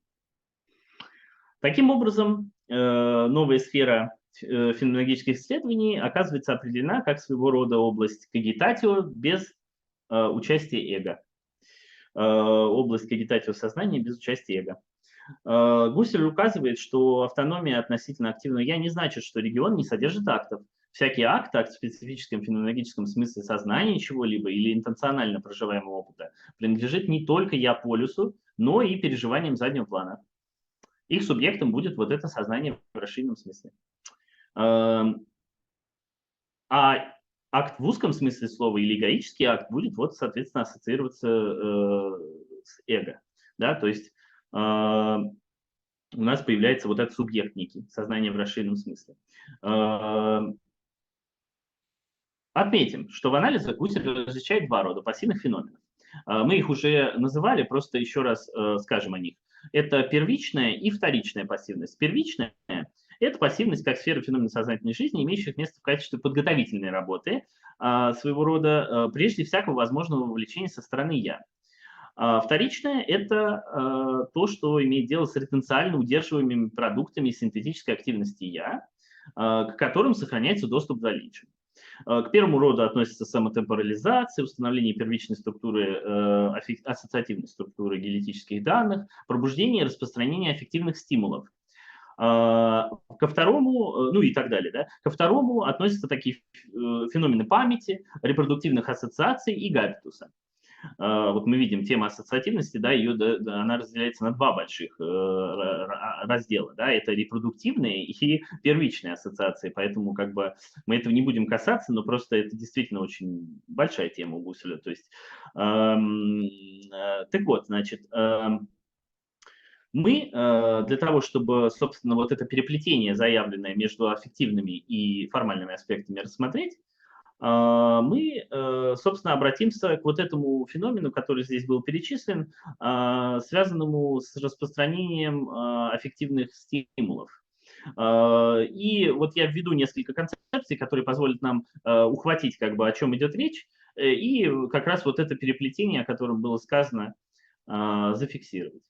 Speaker 1: Таким образом, новая сфера феноменологических исследований оказывается определена как своего рода область когитатио без участия эго. Область когитатио сознания без участия эго. Гуссель указывает, что автономия относительно активного «я» не значит, что регион не содержит актов. Всякий акт в специфическом феноменологическом смысле сознания чего-либо или интенционально проживаемого опыта, принадлежит не только «я-полюсу», но и переживаниям заднего плана. Их субъектом будет вот это сознание в расширенном смысле. А акт в узком смысле слова или эгоический акт будет, вот, соответственно, ассоциироваться с эго. Да? То есть у нас появляется вот этот субъект некий, сознание в расширенном смысле. Отметим, что в анализе Гуссель различает два рода пассивных феноменов. Мы их уже называли, просто еще раз скажем о них. Это первичная и вторичная пассивность. Первичная – это пассивность как сфера феномена сознательной жизни, имеющих место в качестве подготовительной работы, своего рода, прежде всякого возможного вовлечения со стороны «я». Вторичное – это то, что имеет дело с ретенциально удерживаемыми продуктами синтетической активности «я», к которым сохраняется доступ к дальнейшему. К первому роду относятся самотемпорализация, установление первичной структуры, ассоциативной структуры генетических данных, пробуждение и распространение аффективных стимулов. Ко второму, ну и так далее, да? Ко второму относятся такие феномены памяти, репродуктивных ассоциаций и габитуса. Вот мы видим тему ассоциативности, да, она разделяется на два больших раздела. Да, это репродуктивные и первичные ассоциации, поэтому как бы мы этого не будем касаться, но просто это действительно очень большая тема у Гусселя. То есть, так вот, значит, мы для того, чтобы, собственно, вот это переплетение, заявленное между аффективными и формальными аспектами, рассмотреть, мы, собственно, обратимся к вот этому феномену, который здесь был перечислен, связанному с распространением аффективных стимулов. И вот я введу несколько концепций, которые позволят нам ухватить, как бы, о чем идет речь, и как раз вот это переплетение, о котором было сказано, зафиксировать.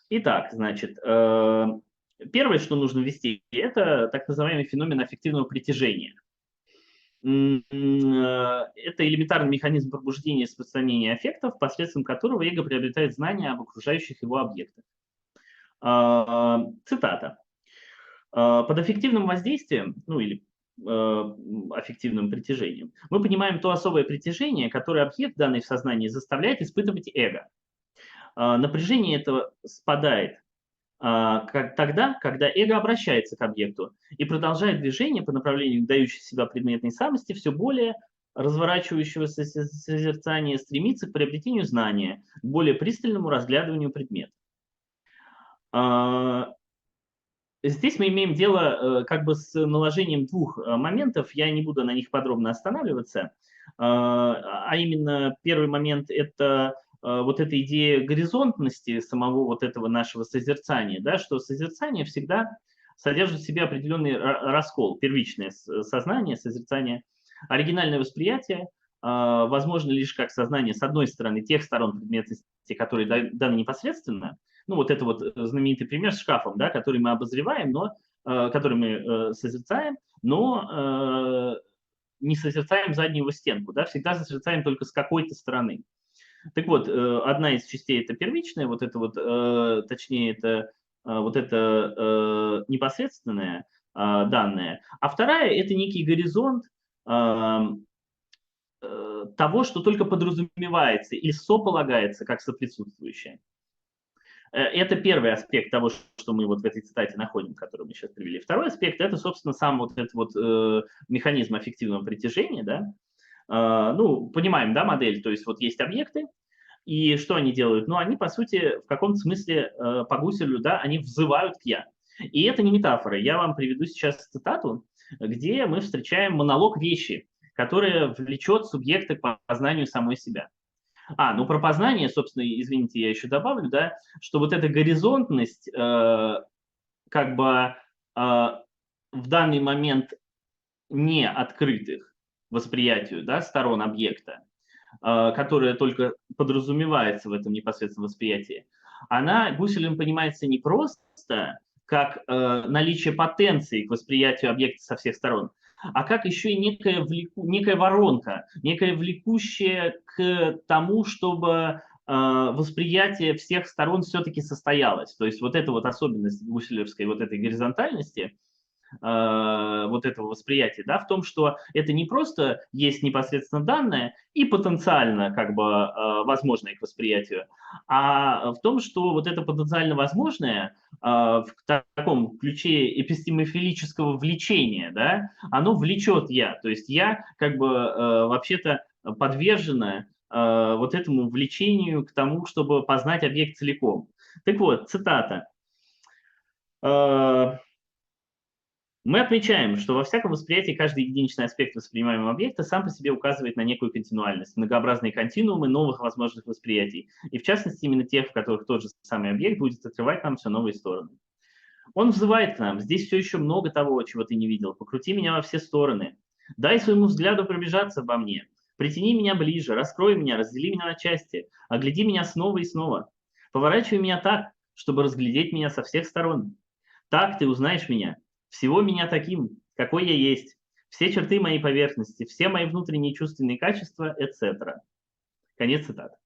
Speaker 1: Итак, значит, первое, что нужно ввести, это так называемый феномен аффективного притяжения. Это элементарный механизм пробуждения и распространения аффектов, посредством которого эго приобретает знания об окружающих его объектах. Цитата. Под аффективным воздействием, ну или аффективным притяжением, мы понимаем то особое притяжение, которое объект, данный в сознании, заставляет испытывать эго. Напряжение этого спадает тогда, когда эго обращается к объекту и продолжает движение по направлению к дающей себя предметной самости, все более разворачивающегося созерцания стремится к приобретению знания, к более пристальному разглядыванию предмета. Здесь мы имеем дело как бы с наложением двух моментов, я не буду на них подробно останавливаться, а именно первый момент – это вот эта идея горизонтности самого вот этого нашего созерцания, да, что созерцание всегда содержит в себе определенный раскол, первичное сознание, созерцание, оригинальное восприятие, возможно лишь как сознание, с одной стороны, тех сторон предметности, которые даны непосредственно, ну вот это вот знаменитый пример с шкафом, да, который мы обозреваем, но, который мы созерцаем, но не созерцаем заднюю его стенку, да, всегда созерцаем только с какой-то стороны. Так вот, одна из частей это первичная, вот это вот, точнее, это вот это непосредственное данное, а вторая это некий горизонт того, что только подразумевается или сополагается как соприсутствующее. Это первый аспект того, что мы вот в этой цитате находим, которую мы сейчас привели. Второй аспект – это, собственно, сам вот этот вот механизм аффективного притяжения, да. Ну, понимаем, да, модель, то есть вот есть объекты, и что они делают? Ну, они, по сути, в каком-то смысле по Гусселю, да, они взывают к «я». И это не метафора. Я вам приведу сейчас цитату, где мы встречаем монолог вещи, которая влечет субъекта к познанию самой себя. Ну про познание, собственно, извините, я еще добавлю, да, что вот эта горизонтность как бы в данный момент не открытых восприятию, да, сторон объекта, которая только подразумевается в этом непосредственном восприятии, она Гусселем понимается не просто как наличие потенции к восприятию объекта со всех сторон, а как еще и некая воронка, некая влекущая к тому, чтобы восприятие всех сторон все-таки состоялось. То есть вот эта вот особенность гуселевской вот этой горизонтальности, вот этого восприятия, да, в том, что это не просто есть непосредственно данные и потенциально как бы возможное к восприятию, а в том, что вот это потенциально возможное в таком ключе эпистемофилического влечения, да, оно влечет я, то есть я как бы вообще-то подвержена вот этому влечению к тому, чтобы познать объект целиком. Так вот, цитата. Мы отмечаем, что во всяком восприятии каждый единичный аспект воспринимаемого объекта сам по себе указывает на некую континуальность, многообразные континуумы новых возможных восприятий, и в частности именно тех, в которых тот же самый объект будет открывать нам все новые стороны. Он взывает к нам: здесь все еще много того, чего ты не видел, покрути меня во все стороны, дай своему взгляду пробежаться обо мне, притяни меня ближе, раскрой меня, раздели меня на части, огляди меня снова и снова, поворачивай меня так, чтобы разглядеть меня со всех сторон. Так ты узнаешь меня, всего меня таким, какой я есть, все черты моей поверхности, все мои внутренние чувственные качества, etc. Конец цитаты.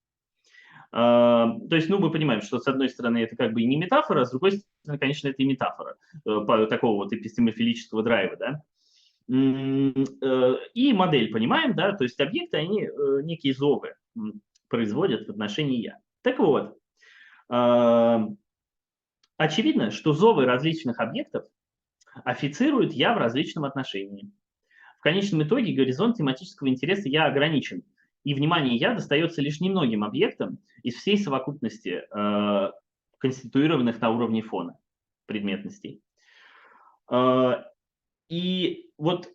Speaker 1: То есть, ну, мы понимаем, что с одной стороны это как бы и не метафора, а с другой стороны, конечно, это и метафора такого вот эпистемофилического драйва, да. И модель понимаем, да, то есть объекты, они некие зовы производят в отношении я. Так вот, очевидно, что зовы различных объектов аффицируют я в различном отношении. В конечном итоге горизонт тематического интереса я ограничен, и внимание я достается лишь немногим объектам из всей совокупности конституированных на уровне фона предметностей. И вот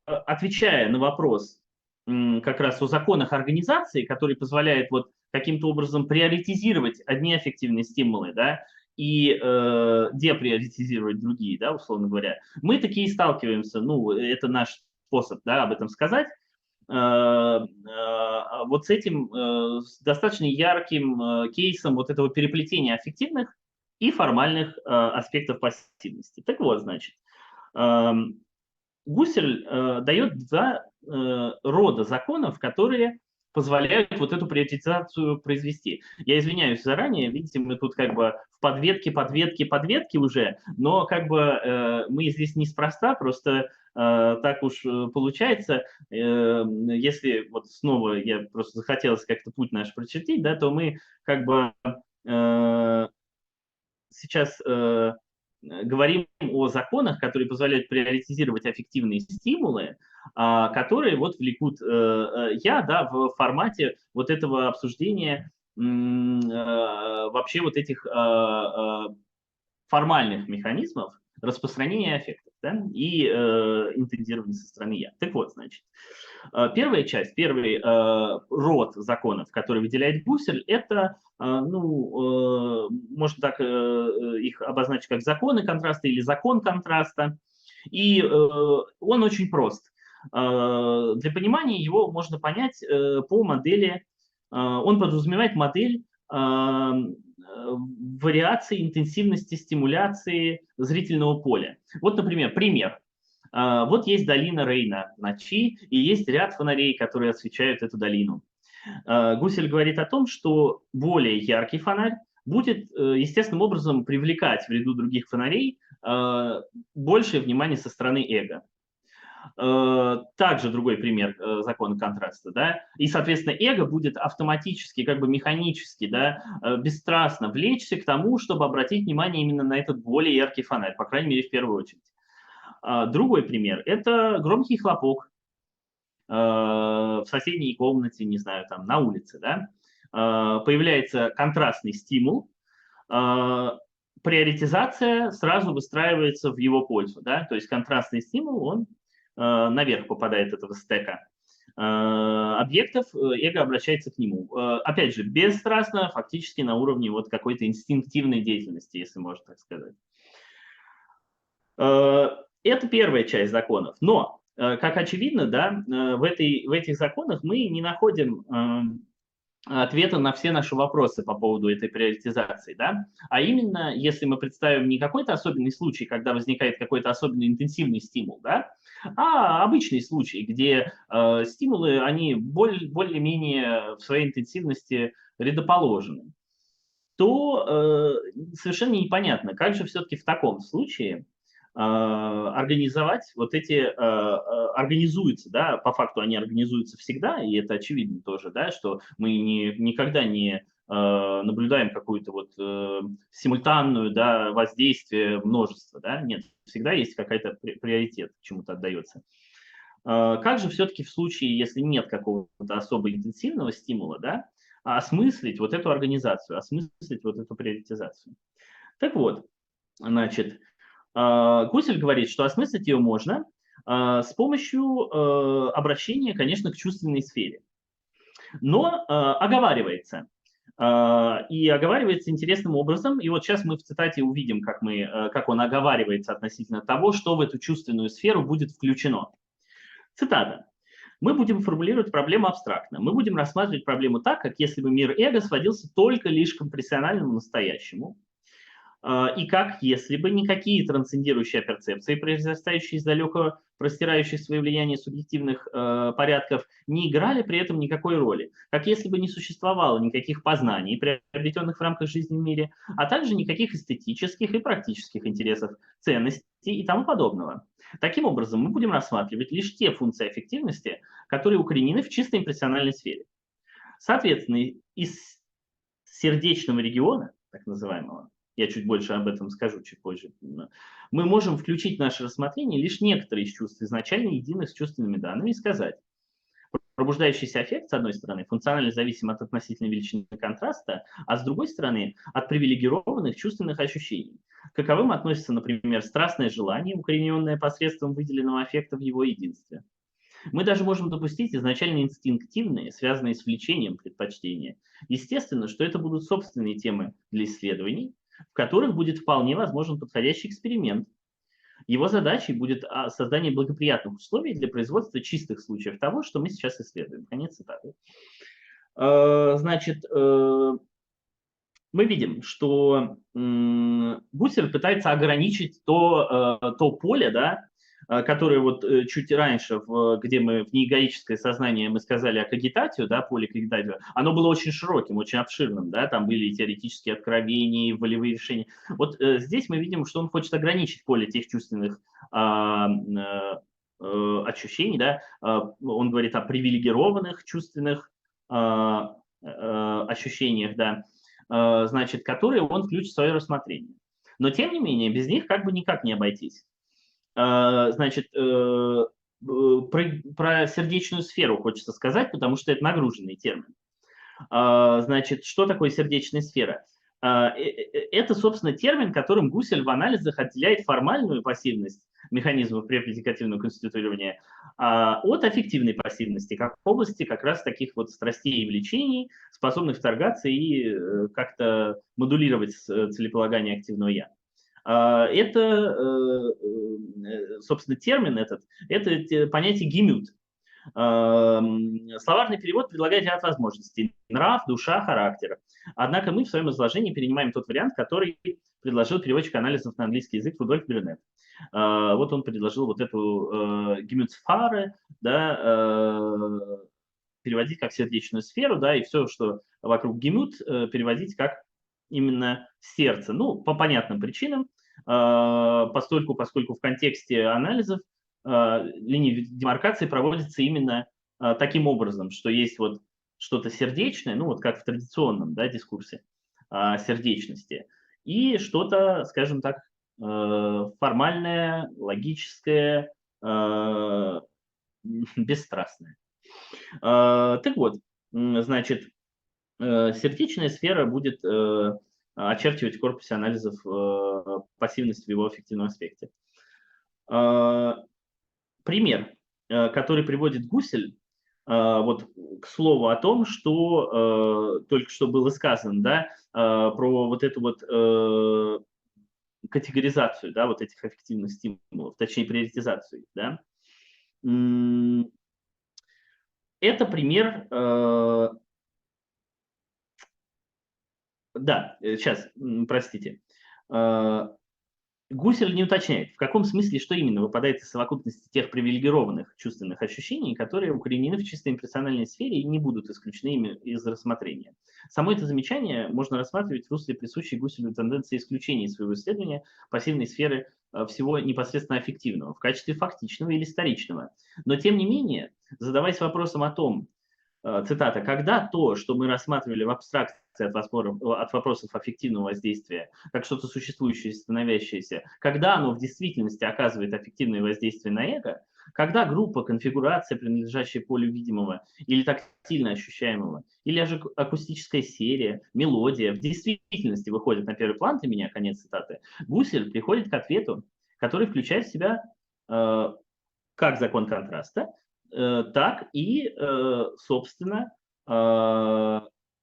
Speaker 1: отвечая на вопрос как раз о законах организации, который позволяет вот каким-то образом приоритизировать одни аффективные стимулы, да, и деприоритизировать другие, да, условно говоря, мы такие сталкиваемся, ну, это наш способ, да, об этом сказать, вот с этим с достаточно ярким кейсом вот этого переплетения аффективных и формальных аспектов пассивности. Так вот, значит, Гуссель дает два рода законов, которые позволяют вот эту приоритизацию произвести. Я извиняюсь заранее, видите, мы тут как бы в подветке уже, но как бы мы здесь неспроста, просто так уж получается, если вот снова я просто захотелось как-то путь наш прочертить, да, то мы как бы сейчас говорим о законах, которые позволяют приоритизировать аффективные стимулы, которые вот влекут я, да, в формате вот этого обсуждения вообще вот этих формальных механизмов распространения аффектов, да, и интензирования со стороны я. Так вот, значит, первая часть, первый род законов, который выделяет Гуссель, это, ну, можно так их обозначить как законы контраста или закон контраста. И он очень прост. Для понимания его можно понять по модели, он подразумевает модель вариации интенсивности стимуляции зрительного поля. Вот, например, пример. Вот есть долина Рейна ночи, и есть ряд фонарей, которые освещают эту долину. Гусель говорит о том, что более яркий фонарь будет естественным образом привлекать в ряду других фонарей большее внимание со стороны эго. Также другой пример закона контраста, да, и, соответственно, эго будет автоматически, как бы механически, да, бесстрастно влечься к тому, чтобы обратить внимание именно на этот более яркий фонарь, по крайней мере, в первую очередь. Другой пример – это громкий хлопок в соседней комнате, не знаю, там, на улице, да, появляется контрастный стимул, приоритизация сразу выстраивается в его пользу, да, то есть контрастный стимул, он наверх попадает этого стека объектов, эго обращается к нему. Опять же, бесстрастно, фактически на уровне вот какой-то инстинктивной деятельности, если можно так сказать. Это первая часть законов. Но, как очевидно, да, в этих законах мы не находим ответа на все наши вопросы по поводу этой приоритизации, да? А именно, если мы представим не какой-то особенный случай, когда возникает какой-то особенно интенсивный стимул, да, а обычный случай, где стимулы, они более-менее в своей интенсивности рядоположены, то совершенно непонятно, как же все-таки в таком случае организовать вот эти, организуются, да, по факту они организуются всегда, и это очевидно тоже, да, что мы никогда не наблюдаем какую-то вот симультанную, да, воздействие множества, да, нет, всегда есть какой-то приоритет, чему-то отдается. Как же все-таки в случае, если нет какого-то особо интенсивного стимула, да, осмыслить вот эту организацию, осмыслить вот эту приоритизацию? Так вот, значит, Гусель говорит, что осмыслить ее можно с помощью обращения, конечно, к чувственной сфере. Но оговаривается. И оговаривается интересным образом. И вот сейчас мы в цитате увидим, как он оговаривается относительно того, что в эту чувственную сферу будет включено. Цитата. Мы будем формулировать проблему абстрактно. Мы будем рассматривать проблему так, как если бы мир эго сводился только лишь к компрессиональному настоящему, и как если бы никакие трансцендирующие перцепции, произрастающие из далеко простирающих свои влияния субъективных порядков, не играли при этом никакой роли. Как если бы не существовало никаких познаний, приобретенных в рамках жизни в мире, а также никаких эстетических и практических интересов, ценностей и тому подобного. Таким образом, мы будем рассматривать лишь те функции аффективности, которые укоренены в чисто импрессиональной сфере. Соответственно, из сердечного региона, так называемого, я чуть больше об этом скажу чуть позже, мы можем включить в наше рассмотрение лишь некоторые из чувств, изначально единых с чувственными данными, и сказать, пробуждающийся аффект, с одной стороны, функционально зависим от относительной величины контраста, а с другой стороны, от привилегированных чувственных ощущений. Каковым относится, например, страстное желание, укорененное посредством выделенного аффекта в его единстве. Мы даже можем допустить изначально инстинктивные, связанные с влечением предпочтения. Естественно, что это будут собственные темы для исследований, в которых будет вполне возможен подходящий эксперимент. Его задачей будет создание благоприятных условий для производства чистых случаев того, что мы сейчас исследуем. Конец цитаты. Значит, мы видим, что Гусель пытается ограничить то поле, да, которое вот чуть раньше, где мы в неэгоическое сознание мы сказали о когитатию, да, поле когитатию, оно было очень широким, очень обширным, да, там были и теоретические откровения, и волевые решения. Вот здесь мы видим, что он хочет ограничить поле тех чувственных ощущений, да, он говорит о привилегированных чувственных ощущениях, да, значит, которые он включит в свое рассмотрение. Но, тем не менее, без них как бы никак не обойтись. Значит, про сердечную сферу хочется сказать, потому что это нагруженный термин. Значит, что такое сердечная сфера? Это, собственно, термин, которым Гусель в анализах отделяет формальную пассивность механизмов препредикативного конституирования от аффективной пассивности, как в области как раз таких вот страстей и влечений, способных вторгаться и как-то модулировать целеполагание активного «я». Это, собственно, термин этот, это понятие гемют. Словарный перевод предлагает ряд возможностей. Нрав, душа, характер. Однако мы в своем изложении перенимаем тот вариант, который предложил переводчик анализов на английский язык Рудольф Бернет. Вот он предложил вот эту гемюцфаре, да, переводить как сердечную сферу, да, и все, что вокруг гемют, переводить как именно сердце. Ну, по понятным причинам, поскольку в контексте анализов линии демаркации проводятся именно таким образом, что есть вот что-то сердечное, ну вот как в традиционном, да, дискурсе сердечности, и что-то, скажем так, формальное, логическое, бесстрастное. Так вот, значит, сердечная сфера будет очерчивать в корпусе анализов пассивность в его эффективном аспекте. Пример, который приводит Гусель, вот к слову о том, что только что было сказано, да, про вот эту вот категоризацию, да, вот этих аффективных стимулов, точнее, приоритизацию, да. Это пример Да, сейчас, простите. Э, Гусель не уточняет, в каком смысле, что именно выпадает из совокупности тех привилегированных чувственных ощущений, которые укоренены в чисто имперсональной сфере и не будут исключены ими из рассмотрения. Само это замечание можно рассматривать в русле присущей Гуселю тенденции исключения из своего исследования пассивной сферы всего непосредственно аффективного в качестве фактичного или историчного. Но тем не менее, задаваясь вопросом о том, цитата, «когда то, что мы рассматривали в абстракции от вопросов аффективного воздействия, как что-то существующее и становящееся, когда оно в действительности оказывает аффективное воздействие на эго, когда группа, конфигурация, принадлежащая полю видимого или тактильно ощущаемого, или же акустическая серия, мелодия, в действительности выходит на первый план для меня», конец цитаты, Гусель приходит к ответу, который включает в себя как закон контраста, так и, собственно,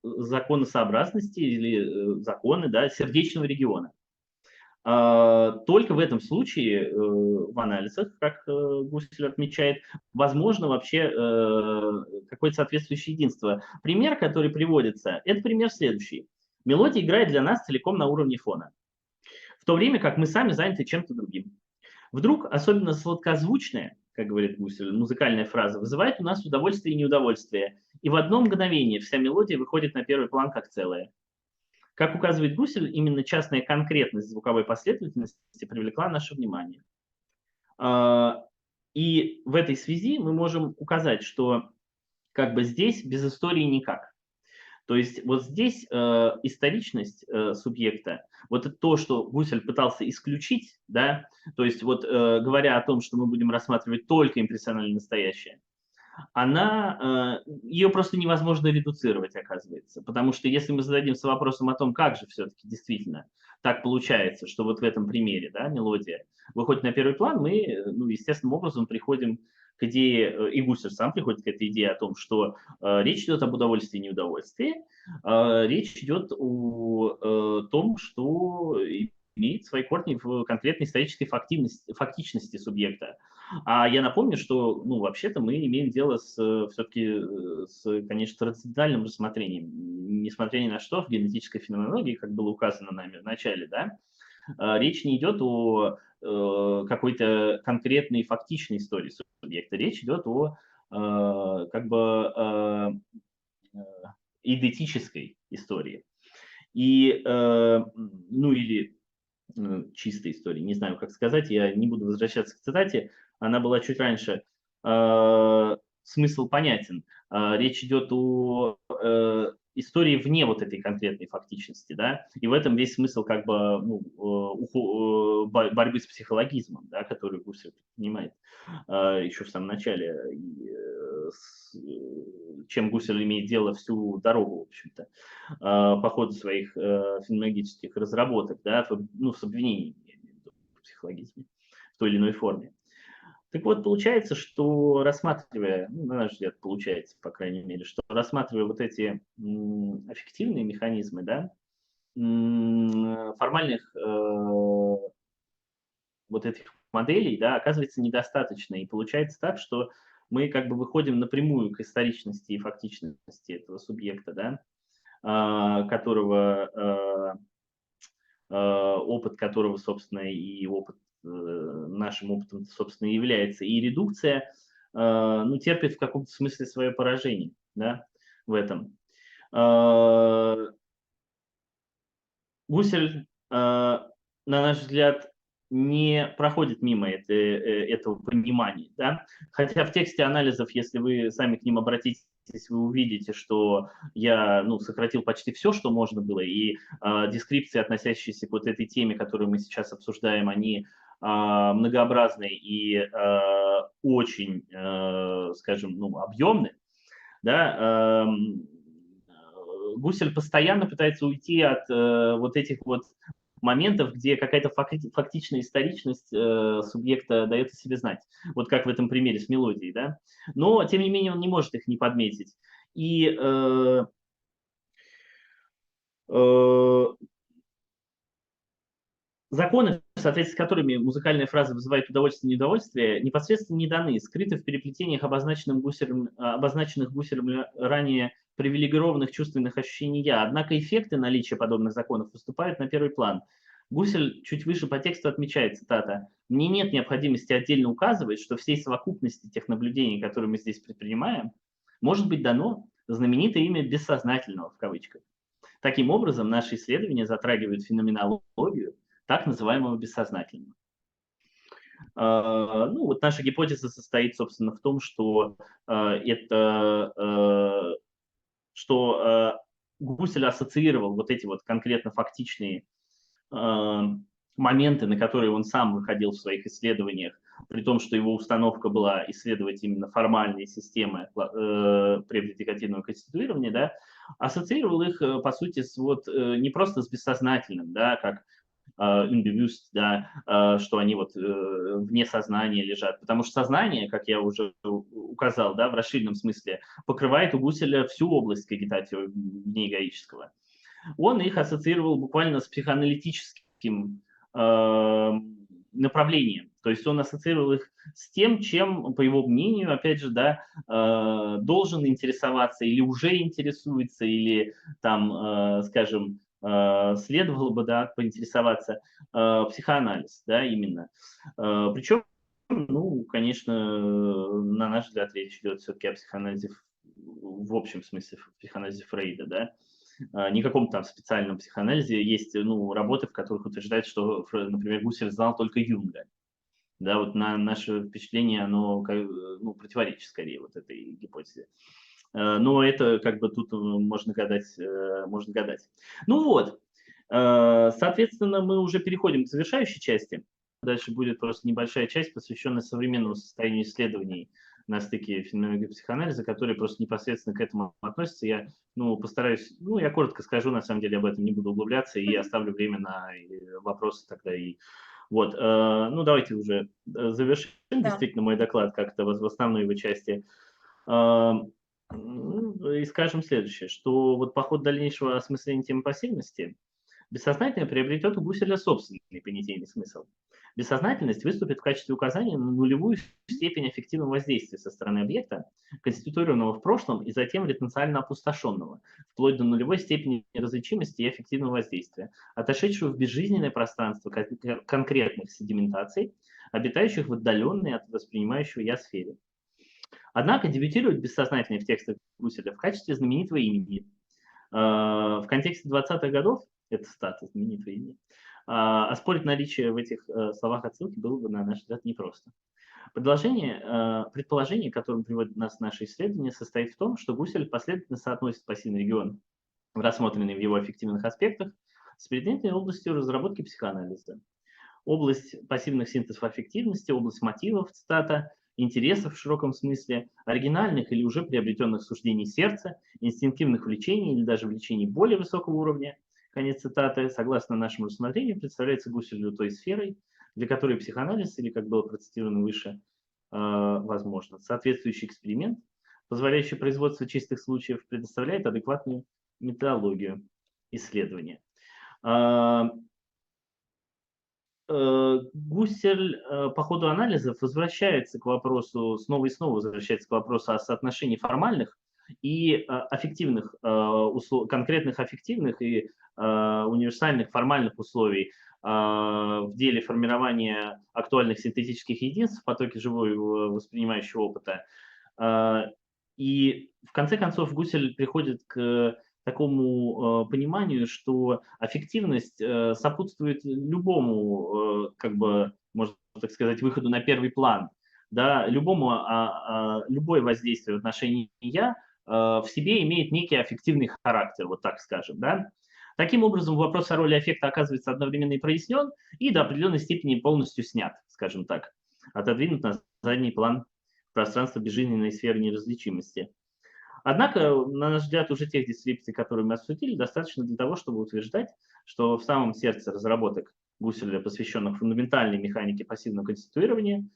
Speaker 1: законосообразности или законы, да, сердечного региона. Только в этом случае в анализах, как Гусель отмечает, возможно вообще какое-то соответствующее единство. Пример, который приводится, это пример следующий. Мелодия играет для нас целиком на уровне фона, в то время как мы сами заняты чем-то другим. Вдруг, особенно сладкозвучная, как говорит Гусель, музыкальная фраза, вызывает у нас удовольствие и неудовольствие, и в одно мгновение вся мелодия выходит на первый план как целое. Как указывает Гусель, именно частная конкретность звуковой последовательности привлекла наше внимание. И в этой связи мы можем указать, что как бы здесь без истории никак. То есть вот здесь историчность субъекта, вот это то, что Гусель пытался исключить, да, то есть вот говоря о том, что мы будем рассматривать только импрессионально настоящее, ее просто невозможно редуцировать, оказывается. Потому что если мы зададимся вопросом о том, как же все-таки действительно так получается, что вот в этом примере, да, мелодия выходит на первый план, мы, ну, естественным образом приходим к идее, и Гуссер сам приходит к этой идее о том, что речь идет об удовольствии и неудовольствии, речь идет о том, что имеет свои корни в конкретной исторической фактичности субъекта. А я напомню, что, ну, вообще-то мы имеем дело все-таки с, конечно, трансцендентальным рассмотрением. Несмотря ни на что, в генетической феноменологии, как было указано нами в начале, да, речь не идет о какой-то конкретной фактичной истории субъекта. Речь идет о как бы идентической истории. И, ну или чистой истории, не знаю, как сказать, я не буду возвращаться к цитате, она была чуть раньше. Смысл понятен. Речь идет о истории вне вот этой конкретной фактичности, да, и в этом весь смысл как бы ну, борьбы с психологизмом, да, который Гусев понимает еще в самом начале, и, чем Гусель имеет дело всю дорогу, в общем-то, по ходу своих феноменологических разработок, да, ну, с обвинением в психологизме в той или иной форме. Так вот, получается, что рассматривая, ну, на наш взгляд, получается, по крайней мере, что рассматривая вот эти аффективные механизмы, да, формальных вот этих моделей, да, оказывается недостаточно. И получается так, что мы как бы выходим напрямую к историчности и фактичности этого субъекта, да, которого опыт которого, собственно, и опыт нашим опытом, собственно, является. И редукция, ну, терпит в каком-то смысле свое поражение, да, в этом. Гусель, на наш взгляд, не проходит мимо этого понимания. Да? Хотя в тексте анализов, если вы сами к ним обратитесь, вы увидите, что я ну, сократил почти все, что можно было, и дескрипции, относящиеся к вот этой теме, которую мы сейчас обсуждаем, они многообразны и очень, скажем, ну, объемны. Да? Гусель постоянно пытается уйти от вот этих вот моментов, где какая-то фактичная историчность субъекта дает о себе знать. Вот как в этом примере с мелодией, да. Но, тем не менее, он не может их не подметить. И законы, в соответствии с которыми музыкальная фраза вызывает удовольствие и недовольствие, непосредственно не даны, скрыты в переплетениях, обозначенных Гуселем ранее привилегированных чувственных ощущений «я», однако эффекты наличия подобных законов выступают на первый план. Гусель чуть выше по тексту отмечает, цитата, «Мне нет необходимости отдельно указывать, что всей совокупности тех наблюдений, которые мы здесь предпринимаем, может быть дано знаменитое имя бессознательного, в кавычках. Таким образом, наши исследования затрагивают феноменологию так называемого бессознательного». Ну, вот наша гипотеза состоит, собственно, в том, что Гусель ассоциировал вот эти вот конкретно фактичные э, моменты, на которые он сам выходил в своих исследованиях, при том, что его установка была исследовать именно формальные системы предвегетативного конституирования, да, ассоциировал их, по сути, не просто с бессознательным, да, как unbewusst, да, что они вот вне сознания лежат. Потому что сознание, как я уже указал, да, в расширенном смысле, покрывает у Гуселя всю область когитатива неэгоического. Он их ассоциировал буквально с психоаналитическим направлением. То есть он ассоциировал их с тем, чем, по его мнению, опять же, да, должен интересоваться или уже интересуется, или там, скажем, следовало бы, да, поинтересоваться психоанализ, да, именно. Причем, ну, конечно, на наш взгляд, речь идет все-таки о психоанализе в общем смысле, в психоанализе Фрейда, да, не каком-то там специальном психоанализе. Есть, ну, работы, в которых утверждается, что, например, Гуссель знал только Юнга. Да, вот наше впечатление, оно ну, противоречит скорее вот этой гипотезе. Но это как бы тут можно гадать, можно гадать. Ну вот, соответственно, мы уже переходим к завершающей части. Дальше будет просто небольшая часть, посвященная современному состоянию исследований на стыке феноменологии и психоанализа, которые просто непосредственно к этому относятся. Я, ну, постараюсь, ну, я коротко скажу, на самом деле об этом не буду углубляться, и оставлю время на вопросы тогда. И вот, ну, давайте уже завершим
Speaker 2: Да.
Speaker 1: действительно мой доклад как-то в основной его части. И скажем следующее, что вот по ходу дальнейшего осмысления темы пассивности бессознательное приобретет у Гуселя собственный понятийный смысл. Бессознательность выступит в качестве указания на нулевую степень эффективного воздействия со стороны объекта, конституированного в прошлом и затем ретенциально опустошенного, вплоть до нулевой степени различимости и эффективного воздействия, отошедшего в безжизненное пространство конкретных седиментаций, обитающих в отдаленной от воспринимающего я сфере. Однако дебютирует бессознательное в текстах Гуселя в качестве знаменитого имени. В контексте 20-х годов, это цитата знаменитого имени, оспорить наличие в этих словах отсылки было бы, на наш взгляд, непросто. Предположение, которым приводит нас наше исследование, состоит в том, что Гусель последовательно соотносит пассивный регион, рассмотренный в его эффективных аспектах, с предметной областью разработки психоанализа. Область пассивных синтезов аффективности, область мотивов, цитата, интересов в широком смысле, оригинальных или уже приобретенных суждений сердца, инстинктивных влечений или даже влечений более высокого уровня, конец цитаты, согласно нашему рассмотрению, представляется Гуселю той сферой, для которой психоанализ, или, как было процитировано выше, возможно. Соответствующий эксперимент, позволяющий производство чистых случаев, предоставляет адекватную методологию исследования. Гусель по ходу анализов возвращается к вопросу, снова и снова возвращается к вопросу о соотношении формальных и аффективных, конкретных аффективных и универсальных формальных условий в деле формирования актуальных синтетических единиц в потоке живого воспринимающего опыта. И в конце концов Гусель приходит к такому пониманию, что аффективность сопутствует любому, как бы, можно так сказать, выходу на первый план. Да, любое воздействие в отношении «я» в себе имеет некий аффективный характер, вот так скажем. Да? Таким образом, вопрос о роли аффекта оказывается одновременно и прояснен, и до определенной степени полностью снят, скажем так, отодвинут на задний план пространства безжизненной сферы неразличимости. Однако, на наш взгляд, уже тех дестрипций, которые мы обсудили, достаточно для того, чтобы утверждать, что в самом сердце разработок Гуселя, посвященных фундаментальной механике пассивного конституирования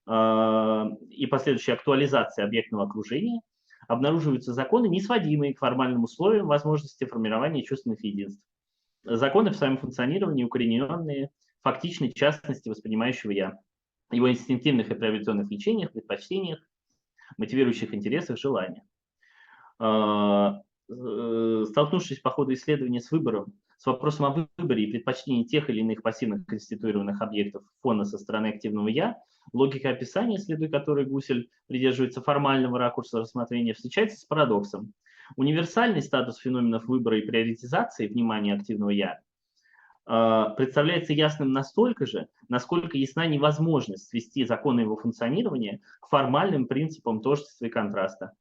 Speaker 1: и последующей актуализации объектного окружения, обнаруживаются законы, не сводимые к формальным условиям возможности формирования чувственных единств. Законы в своем функционировании укорененные в фактичной частности воспринимающего «я», его инстинктивных и приобретенных влечениях, предпочтениях, мотивирующих интересах, желаниях. столкнувшись по ходу исследования с вопросом о выборе и предпочтении тех или иных пассивных конституированных объектов фона со стороны активного «я», логика описания, следуя которой Гусель придерживается формального ракурса рассмотрения, встречается с парадоксом. Универсальный статус феноменов выбора и приоритизации внимания активного «я» представляется ясным настолько же, насколько ясна невозможность свести законы его функционирования к формальным принципам тождества и контраста.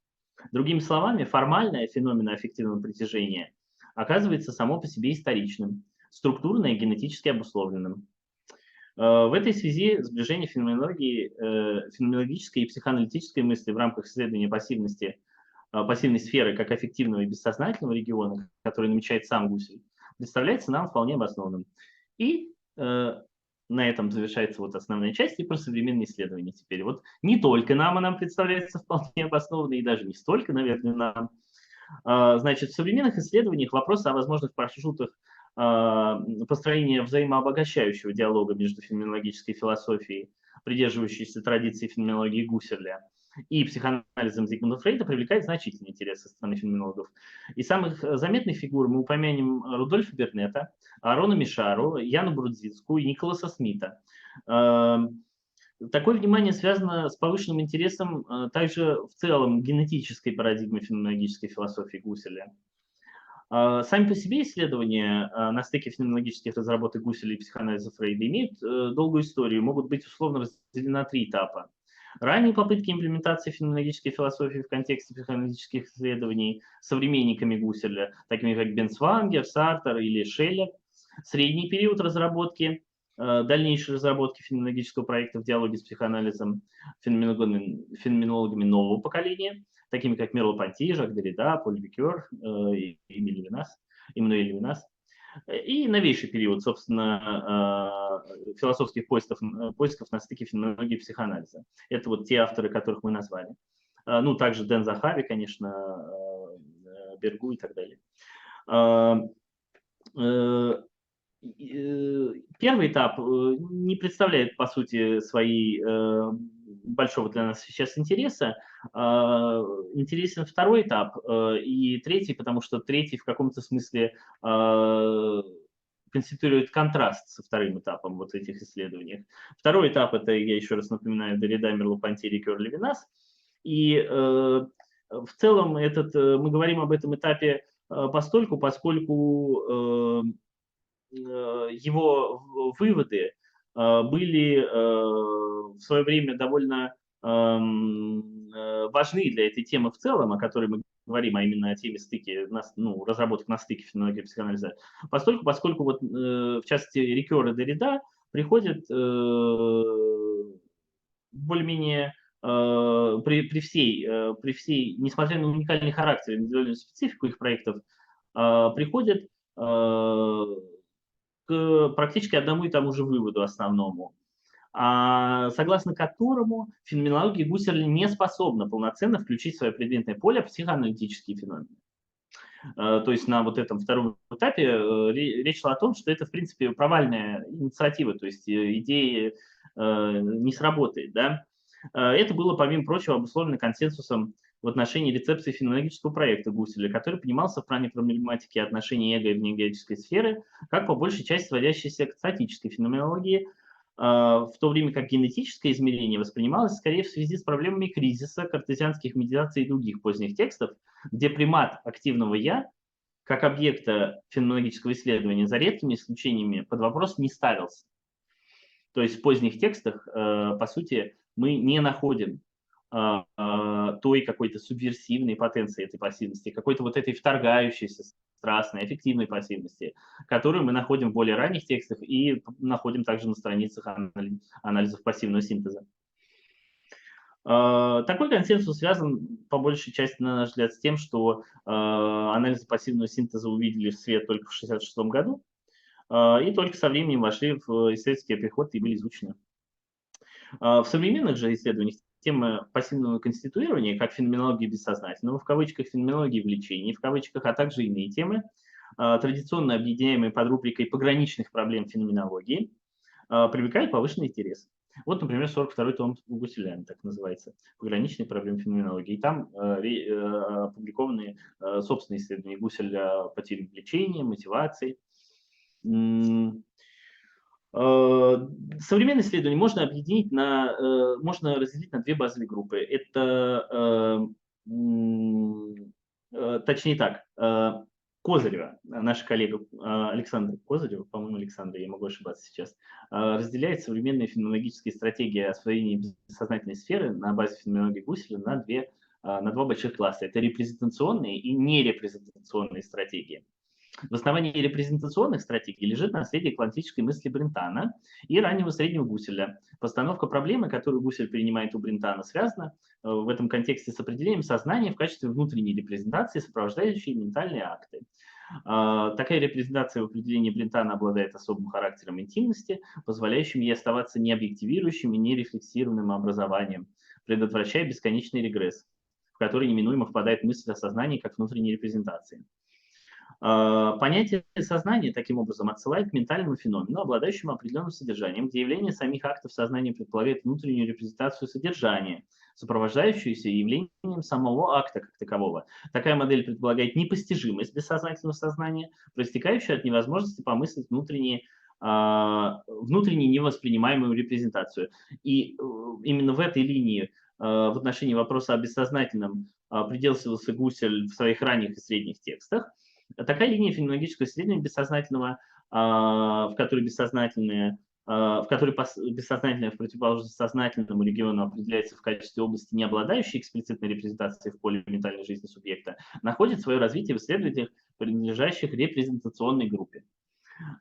Speaker 1: Другими словами, формальное феноменоаффективного притяжения оказывается само по себе историчным, структурно и генетически обусловленным. В этой связи сближение феноменологической и психоаналитической мысли в рамках исследования пассивной сферы как аффективного и бессознательного региона, который намечает сам Гусель, представляется нам вполне обоснованным. И на этом завершается вот основная часть, и про современные исследования теперь. Вот не только нам представляется вполне обоснованной, и даже не столько, наверное, нам. Значит, в современных исследованиях вопрос о возможных маршрутах построения взаимообогащающего диалога между феноменологической философией, придерживающейся традиции феноменологии Гусserля, и психоанализом Зигмунда Фрейда привлекает значительный интерес со стороны феноменологов. Из самых заметных фигур мы упомянем Рудольфа Бернета, Аарона Мишару, Яну Брудзицкую и Николаса Смита. Такое внимание связано с повышенным интересом также в целом генетической парадигмы феноменологической философии Гусселя. Сами по себе исследования на стыке феноменологических разработок Гусселя и психоанализа Фрейда имеют долгую историю, могут быть условно разделены на 3 этапа. Ранние попытки имплементации феноменологической философии в контексте психоаналитических исследований современниками Гусселя, такими как Бенцвангер, Сартер или Шеллер. Средний период разработки, дальнейшей разработки феноменологического проекта в диалоге с психоанализом феноменологами нового поколения, такими как Мерло-Понти, Жак Деррида, Поль Рикер, Эммануэль Левинас. И новейший период, собственно, философских поисков на стыке феноменологии и психоанализа. Это вот те авторы, которых мы назвали. Ну, также Дэн Захави, конечно, Бергу и так далее. Первый этап не представляет, по сути, своей большого для нас сейчас интереса. Интересен второй этап и третий, потому что третий в каком-то смысле конституирует контраст со вторым этапом вот этих исследований. Второй этап – это, я еще раз напоминаю, Деррида, Мерло-Понти, Рикер, Левинас. И в целом мы говорим об этом этапе поскольку его выводы были в свое время довольно важны для этой темы в целом, о которой мы говорим, а именно о теме разработок на стыке феноменологии и психоанализа, поскольку вот, в частности, Рикер и Деррида приходят более-менее при всей, несмотря на уникальный характер и индивидуальную специфику их проектов, приходят к практически одному и тому же выводу основному, согласно которому феноменология Гусserля не способна полноценно включить в свое предметное поле психоаналитические феномены. То есть на вот этом втором этапе речь шла о том, что это, в принципе, провальная инициатива, то есть идея не сработает. Да? Это было, помимо прочего, обусловлено консенсусом в отношении рецепции феноменологического проекта Гусселя, который понимался в плане проблематики отношений эго и внеэгоической сферы, как по большей части сводящейся к статической феноменологии, в то время как генетическое измерение воспринималось скорее в связи с проблемами кризиса, картезианских медитаций и других поздних текстов, где примат активного «я» как объекта феноменологического исследования за редкими исключениями под вопрос не ставился. То есть в поздних текстах, по сути, мы не находим той какой-то субверсивной потенции этой пассивности, какой-то вот этой вторгающейся, страстной, эффективной пассивности, которую мы находим в более ранних текстах и находим также на страницах анализов пассивного синтеза. Такой консенсус связан по большей части, на наш взгляд, с тем, что анализы пассивного синтеза увидели свет только в 1966 году и только со временем вошли в исследовательский обиход и были изучены. В современных же исследованиях тема пассивного конституирования, как феноменологии бессознательного, в кавычках феноменологии влечений, в кавычках, а также иные темы, традиционно объединяемые под рубрикой пограничных проблем феноменологии, привлекают повышенный интерес. Вот, например, 42-й том Гусселя, так называется, «Пограничные проблемы феноменологии». И там опубликованы собственные исследования Гусселя по теме влечения, мотивации. Современные исследования можно объединить можно разделить на две базовые группы. Это, точнее так, Козырева, наша коллега Александра Козырева, по-моему, Александра, я могу ошибаться сейчас, разделяет современные феноменологические стратегии освоения бессознательной сферы на базе феноменологии Гусселя на два больших класса. Это репрезентационные и нерепрезентационные стратегии. В основании репрезентационных стратегий лежит наследие квантической мысли Брентана и раннего среднего Гусселя. Постановка проблемы, которую Гуссель принимает у Брентана, связана в этом контексте с определением сознания в качестве внутренней репрезентации, сопровождающей ментальные акты. Такая репрезентация в определении Брентана обладает особым характером интимности, позволяющим ей оставаться необъективирующим и нерефлексированным образованием, предотвращая бесконечный регресс, в который неминуемо впадает мысль о сознании как внутренней репрезентации. Понятие сознания, таким образом, отсылает к ментальному феномену, обладающему определенным содержанием, где явление самих актов сознания предполагает внутреннюю репрезентацию содержания, сопровождающуюся явлением самого акта как такового. Такая модель предполагает непостижимость бессознательного сознания, проистекающую от невозможности помыслить внутреннюю невоспринимаемую репрезентацию. И именно в этой линии в отношении вопроса о бессознательном придерживался Гуссель в своих ранних и средних текстах. Такая линия феноменологического исследования бессознательного, в которой бессознательное в противоположность сознательному региону определяется в качестве области, не обладающей эксплицитной репрезентацией в поле ментальной жизни субъекта, находит свое развитие в исследованиях, принадлежащих репрезентационной группе.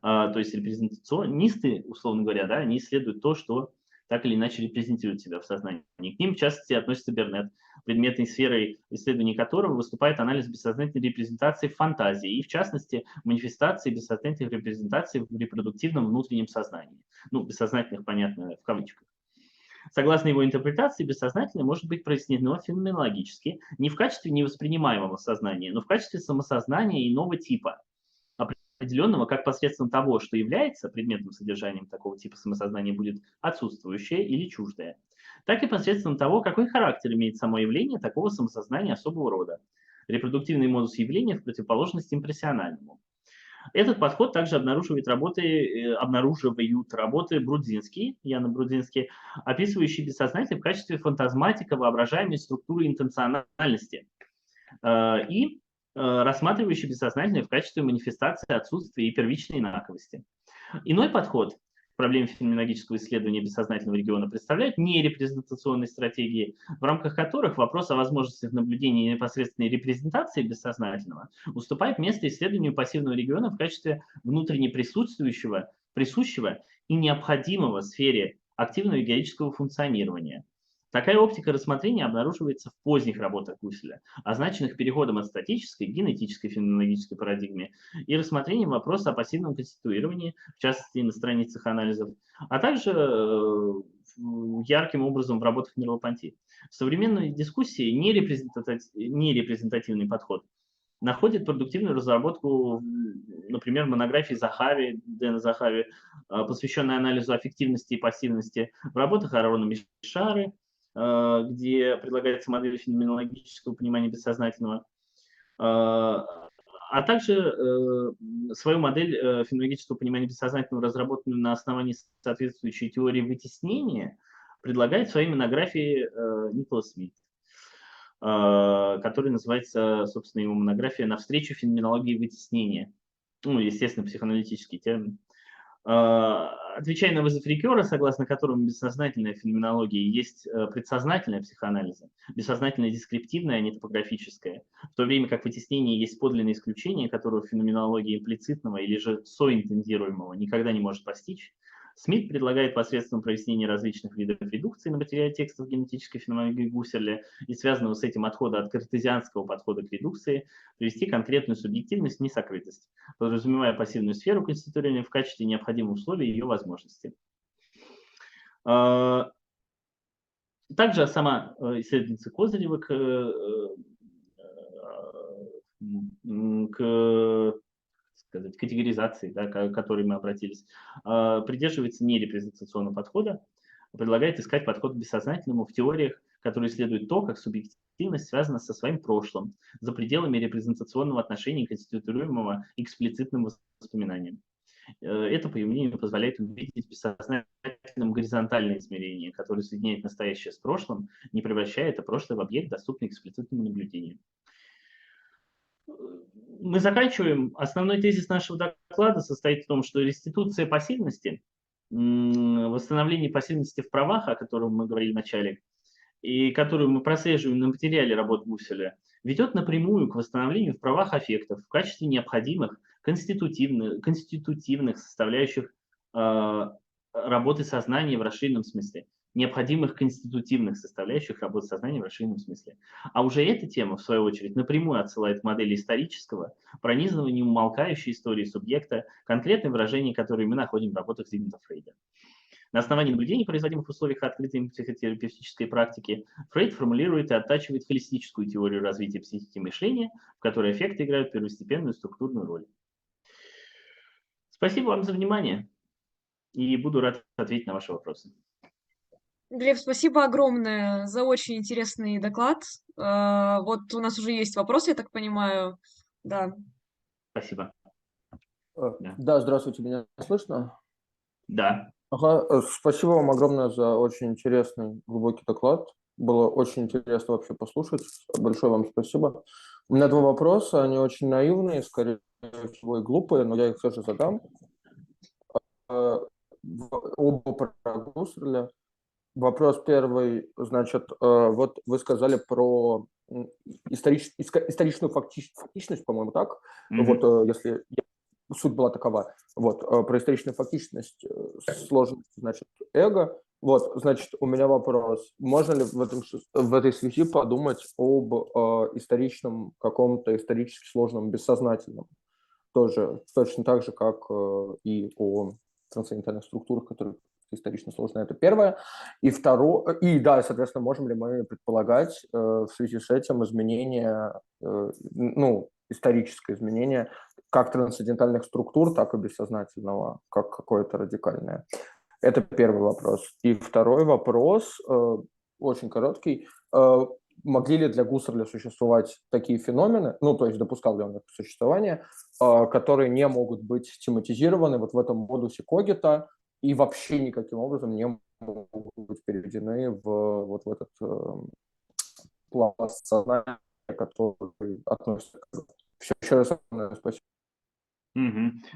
Speaker 1: То есть репрезентационисты, условно говоря, да, они исследуют то, что так или иначе репрезентирует себя в сознании. К ним, в частности, относится Бернет, предметной сферой исследований которого выступает анализ бессознательной репрезентации в фантазии и, в частности, манифестации бессознательных репрезентаций в репродуктивном внутреннем сознании. Ну, бессознательных, понятно, в кавычках. Согласно его интерпретации, бессознательное может быть прояснено феноменологически не в качестве невоспринимаемого сознания, но в качестве самосознания иного типа, определенного как посредством того, что является предметным содержанием такого типа самосознания, будет отсутствующее или чуждое, так и посредством того, какой характер имеет само явление такого самосознания особого рода. Репродуктивный модус явления в противоположность импрессиональному. Этот подход также обнаруживают работы Брудзинский, Яна Брудзинский, описывающие бессознательное в качестве фантазматика воображаемой структуры интенциональности и рассматривающий бессознательное в качестве манифестации отсутствия и первичной инаковости. Иной подход к проблеме феноменологического исследования бессознательного региона представляет нерепрезентационные стратегии, в рамках которых вопрос о возможностях наблюдения непосредственной репрезентации бессознательного уступает место исследованию пассивного региона в качестве внутренне присущего и необходимого в сфере активного эгоического функционирования. Такая оптика рассмотрения обнаруживается в поздних работах Гусселя, означенных переходом от статической к генетической феноменологической парадигме и рассмотрением вопроса о пассивном конституировании, в частности на страницах анализов, а также ярким образом в работах Мерло-Понти. В современной дискуссии нерепрезентативный подход находит продуктивную разработку, например, монографии Захави, Дэна Захави, посвященной анализу аффективности и пассивности, в работах Аарона Мишары, где предлагается модель феноменологического понимания бессознательного, а также свою модель феноменологического понимания бессознательного, разработанную на основании соответствующей теории вытеснения, предлагает в своей монографии Николас Смит, который называется, собственно, его монография «Навстречу феноменологии вытеснения». Ну, естественно, психоаналитический термин. Отвечая на вызов Рикера, согласно которому бессознательная феноменология есть предсознательная психоанализа, бессознательная дескриптивная, а не топографическая, в то время как вытеснение есть подлинное исключение, которого феноменология имплицитного или же соинтендируемого никогда не может постичь, Смит предлагает посредством прояснения различных видов редукции на материале текстов генетической феноменологии Гусселя и связанного с этим отхода от картезианского подхода к редукции привести конкретную субъективность в несокрытость, подразумевая пассивную сферу конституирования в качестве необходимого условия ее возможности. Также сама исследовательница Козырева к категоризации, да, к которой мы обратились, придерживается нерепрезентационного подхода, предлагает искать подход к бессознательному в теориях, которые исследуют то, как субъективность связана со своим прошлым, за пределами репрезентационного отношения, конституируемого эксплицитным воспоминанием. Это, по ее мнению, позволяет увидеть в бессознательном горизонтальное измерение, которое соединяет настоящее с прошлым, не превращая это прошлое в объект, доступный эксплицитному наблюдению. Мы заканчиваем. Основной тезис нашего доклада состоит в том, что реституция пассивности, восстановление пассивности в правах, о котором мы говорили в начале, и которую мы прослеживаем на материале работ Гусселя, ведет напрямую к восстановлению в правах аффектов в качестве необходимых конститутивных составляющих работы сознания в расширенном смысле. Необходимых конститутивных составляющих работы сознания в расширенном смысле. А уже эта тема, в свою очередь, напрямую отсылает к модели исторического, пронизанного неумолкающей истории субъекта, конкретное выражение, которое мы находим в работах Зигмунда Фрейда. На основании наблюдений, производимых в условиях открытой психотерапевтической практики, Фрейд формулирует и оттачивает холистическую теорию развития психики мышления, в которой эффекты играют первостепенную структурную роль. Спасибо вам за внимание, и буду рад ответить на ваши вопросы.
Speaker 2: Глеб, спасибо огромное за очень интересный доклад. Вот у нас уже есть вопросы, я так понимаю. Да.
Speaker 1: Спасибо.
Speaker 3: Да, здравствуйте, меня слышно?
Speaker 1: Да.
Speaker 3: Ага, спасибо вам огромное за очень интересный, глубокий доклад. Было очень интересно вообще послушать. Большое вам спасибо. У меня два вопроса, они очень наивные, скорее всего, и глупые, но я их все же задам. Оба про Гусserля. Вопрос первый, значит, вот вы сказали про историчную фактичность, по-моему, так? Вот, если суть была такова, вот, про историчную фактичность, сложность, значит, эго. Вот, значит, у меня вопрос, можно ли в этой связи подумать об историчном, каком-то исторически сложном бессознательном? Тоже, точно так же, как и о трансцендентальных структурах, которые исторично сложно. Это первое. И второе, и да, соответственно, можем ли мы предполагать в связи с этим изменение, ну, историческое изменение как трансцендентальных структур, так и бессознательного, как какое-то радикальное. Это первый вопрос. И второй вопрос, очень короткий. Могли ли для Гуссерля существовать такие феномены, ну, то есть допускал ли он их существование, которые не могут быть тематизированы вот в этом модусе когита и вообще никаким образом не могут быть переведены вот в этот пласт сознания, который относится к... Еще раз спасибо.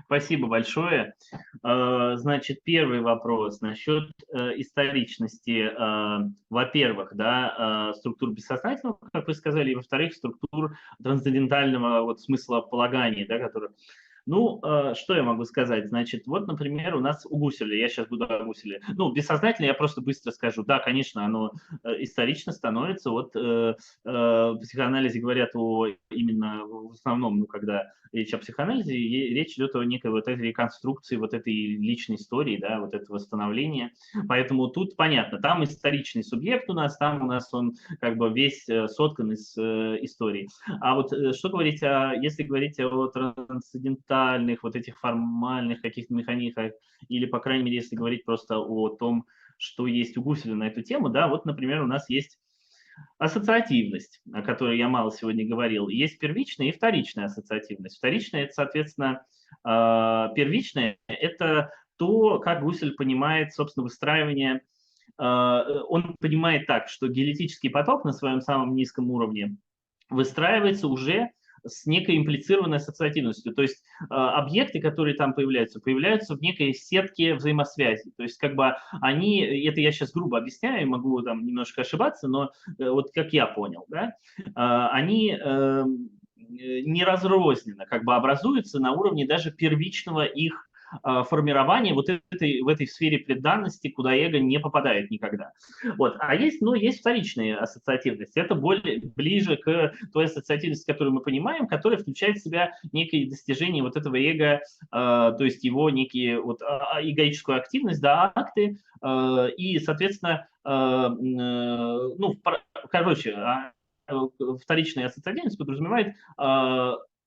Speaker 1: Спасибо большое. Значит, первый вопрос насчет историчности, во-первых, да, структур бессознательного, как вы сказали, и во-вторых, структур трансцендентального вот смысла полагания, да, которые... Ну, что я могу сказать? Значит, вот, например, у нас у Гусселя, я сейчас буду о Гусселе, ну, бессознательно я просто быстро скажу, да, конечно, оно исторично становится, вот в психоанализе говорят о именно в основном, ну, когда речь о психоанализе, речь идет о некой вот этой реконструкции, вот этой личной истории, да, вот этого восстановления, поэтому тут понятно, там историчный субъект у нас, там у нас он как бы весь соткан из истории. А вот что говорить, если говорить о трансцендентальных, вот этих формальных каких-то механизмах, или, по крайней мере, если говорить просто о том, что есть у Гусселя на эту тему, да, вот, например, у нас есть ассоциативность, о которой я мало сегодня говорил. Есть первичная и вторичная ассоциативность. Вторичная – это, соответственно, первичная – это то, как Гуссель понимает, собственно, выстраивание. Он понимает так, что геолитический поток на своем самом низком уровне выстраивается уже с некой имплицированной ассоциативностью. То есть объекты, которые там появляются в некой сетке взаимосвязи. То есть как бы они, это я сейчас грубо объясняю, могу там немножко ошибаться, но вот как я понял, да, они не разрозненно как бы образуются на уровне даже первичного их формирования вот в этой сфере предданности, куда эго не попадает никогда. Вот. А есть, ну, есть вторичная ассоциативность. Это ближе к той ассоциативности, которую мы понимаем, которая включает в себя некие достижения вот этого эго, то есть его некие вот, эгоическую активность, да, акты, и, соответственно, ну, короче, вторичная ассоциативность подразумевает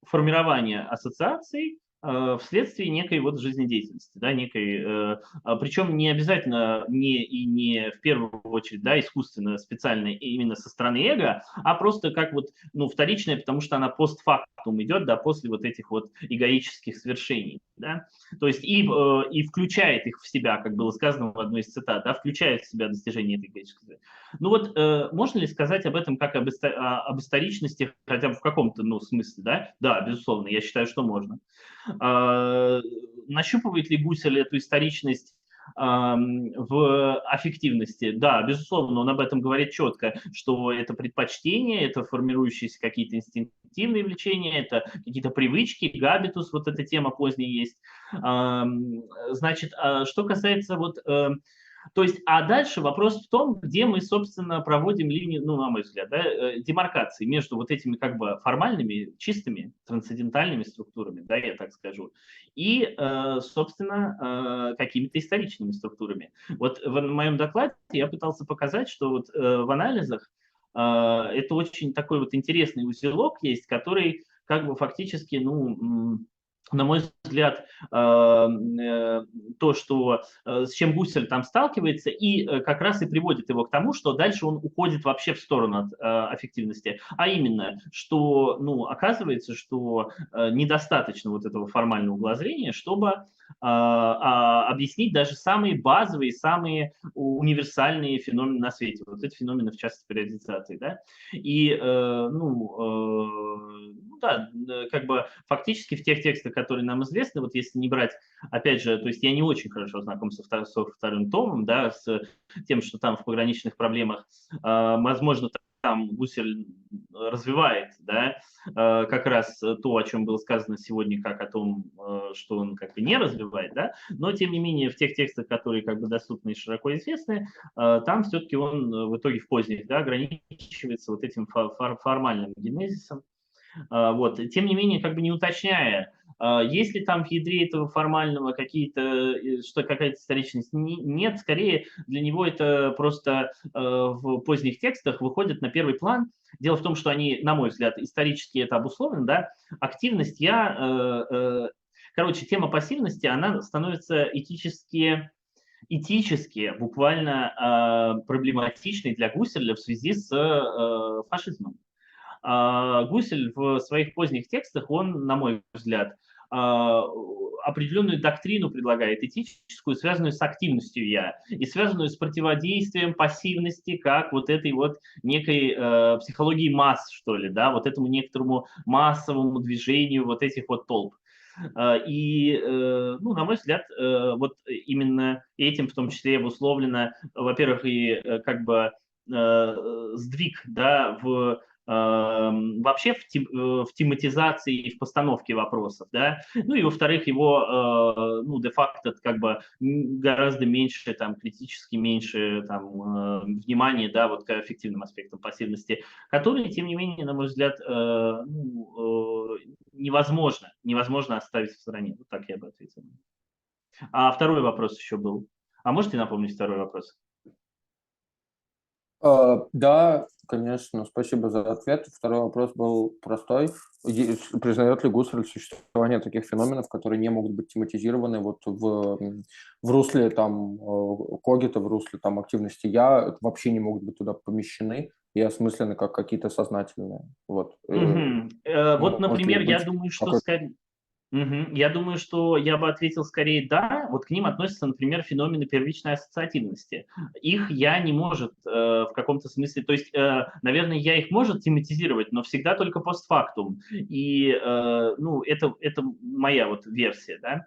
Speaker 1: формирование ассоциаций, вследствие некой вот жизнедеятельности, да, причем не обязательно не в первую очередь, да, искусственно, специально именно со стороны эго, а просто как вот, ну, вторичная, потому что она постфактум идет, да, после вот этих вот эгоических свершений, да, то есть и включает их в себя, как было сказано в одной из цитат, да, включает в себя достижение этой эгоической. Ну вот, можно ли сказать об этом как об историчности, хотя бы в каком-то, ну, смысле, да? Да, безусловно, я считаю, что можно. Нащупывает ли Гусель эту историчность в аффективности? Да, безусловно, он об этом говорит четко, что это предпочтение, это формирующиеся какие-то инстинктивные влечения, это какие-то привычки, габитус, вот эта тема поздняя есть. Значит, что касается вот то есть, а дальше вопрос в том, где мы, собственно, проводим линию, ну, на мой взгляд, да, демаркации между вот этими как бы формальными, чистыми, трансцендентальными структурами, да, я так скажу, и, собственно, какими-то историчными структурами. Вот в моем докладе я пытался показать, что вот в анализах это очень такой вот интересный узелок есть, который как бы фактически, ну, на мой взгляд, то, что с чем Гуссель там сталкивается, и как раз и приводит его к тому, что дальше он уходит вообще в сторону от аффективности, а именно, что, ну, оказывается, что недостаточно вот этого формального углазрения, чтобы объяснить даже самые базовые, самые универсальные феномены на свете. Вот эти феномены, в частности, периодизации, да. И, ну да, как бы фактически в тех текстах, которые нам известны, вот если не брать, опять же, то есть я не очень хорошо знаком со вторым томом, да, с тем, что там в пограничных проблемах, возможно, там Гусель развивает, да, как раз то, о чем было сказано сегодня, как о том, что он как бы не развивает, да, но тем не менее в тех текстах, которые как бы доступны и широко известны, там все-таки он в итоге в поздних, да, ограничивается вот этим формальным генезисом. Вот. Тем не менее, как бы не уточняя, есть ли там в ядре этого формального что какая-то историчность? Нет, скорее для него это просто в поздних текстах выходит на первый план. Дело в том, что они, на мой взгляд, исторически это обусловлено, да, активность короче, тема пассивности, она становится этически буквально проблематичной для Гусселя в связи с фашизмом. Гусель в своих поздних текстах, он, на мой взгляд, определенную доктрину предлагает, этическую, связанную с активностью «я», и связанную с противодействием пассивности, как вот этой вот некой психологии масс, что ли, да, вот этому некоторому массовому движению вот этих вот толп. И, ну, на мой взгляд, вот именно этим в том числе обусловлено, во-первых, и как бы сдвиг, да, вообще в тематизации и в постановке вопросов, да, ну и во-вторых, его, ну, де-факто как бы гораздо меньше, там, критически меньше, там, внимания, да, вот к эффективным аспектам пассивности, которые, тем не менее, на мой взгляд, ну, невозможно оставить в стороне. Вот так я бы ответил. А второй вопрос еще был. А можете напомнить второй вопрос?
Speaker 3: Да, конечно, спасибо за ответ. Второй вопрос был простой. Признает ли Гусель существование таких феноменов, которые не могут быть тематизированы вот в русле там когита, в русле там активности «я», вообще не могут быть туда помещены и осмыслены как какие-то сознательные? Вот.
Speaker 1: Вот, например, я думаю, что скорее... Я думаю, что я бы ответил скорее «да». Вот к ним относятся, например, феномены первичной ассоциативности. Их «я» не может в каком-то смысле... То есть, наверное, «я» их может тематизировать, но всегда только постфактум. И, ну, это моя вот версия, да.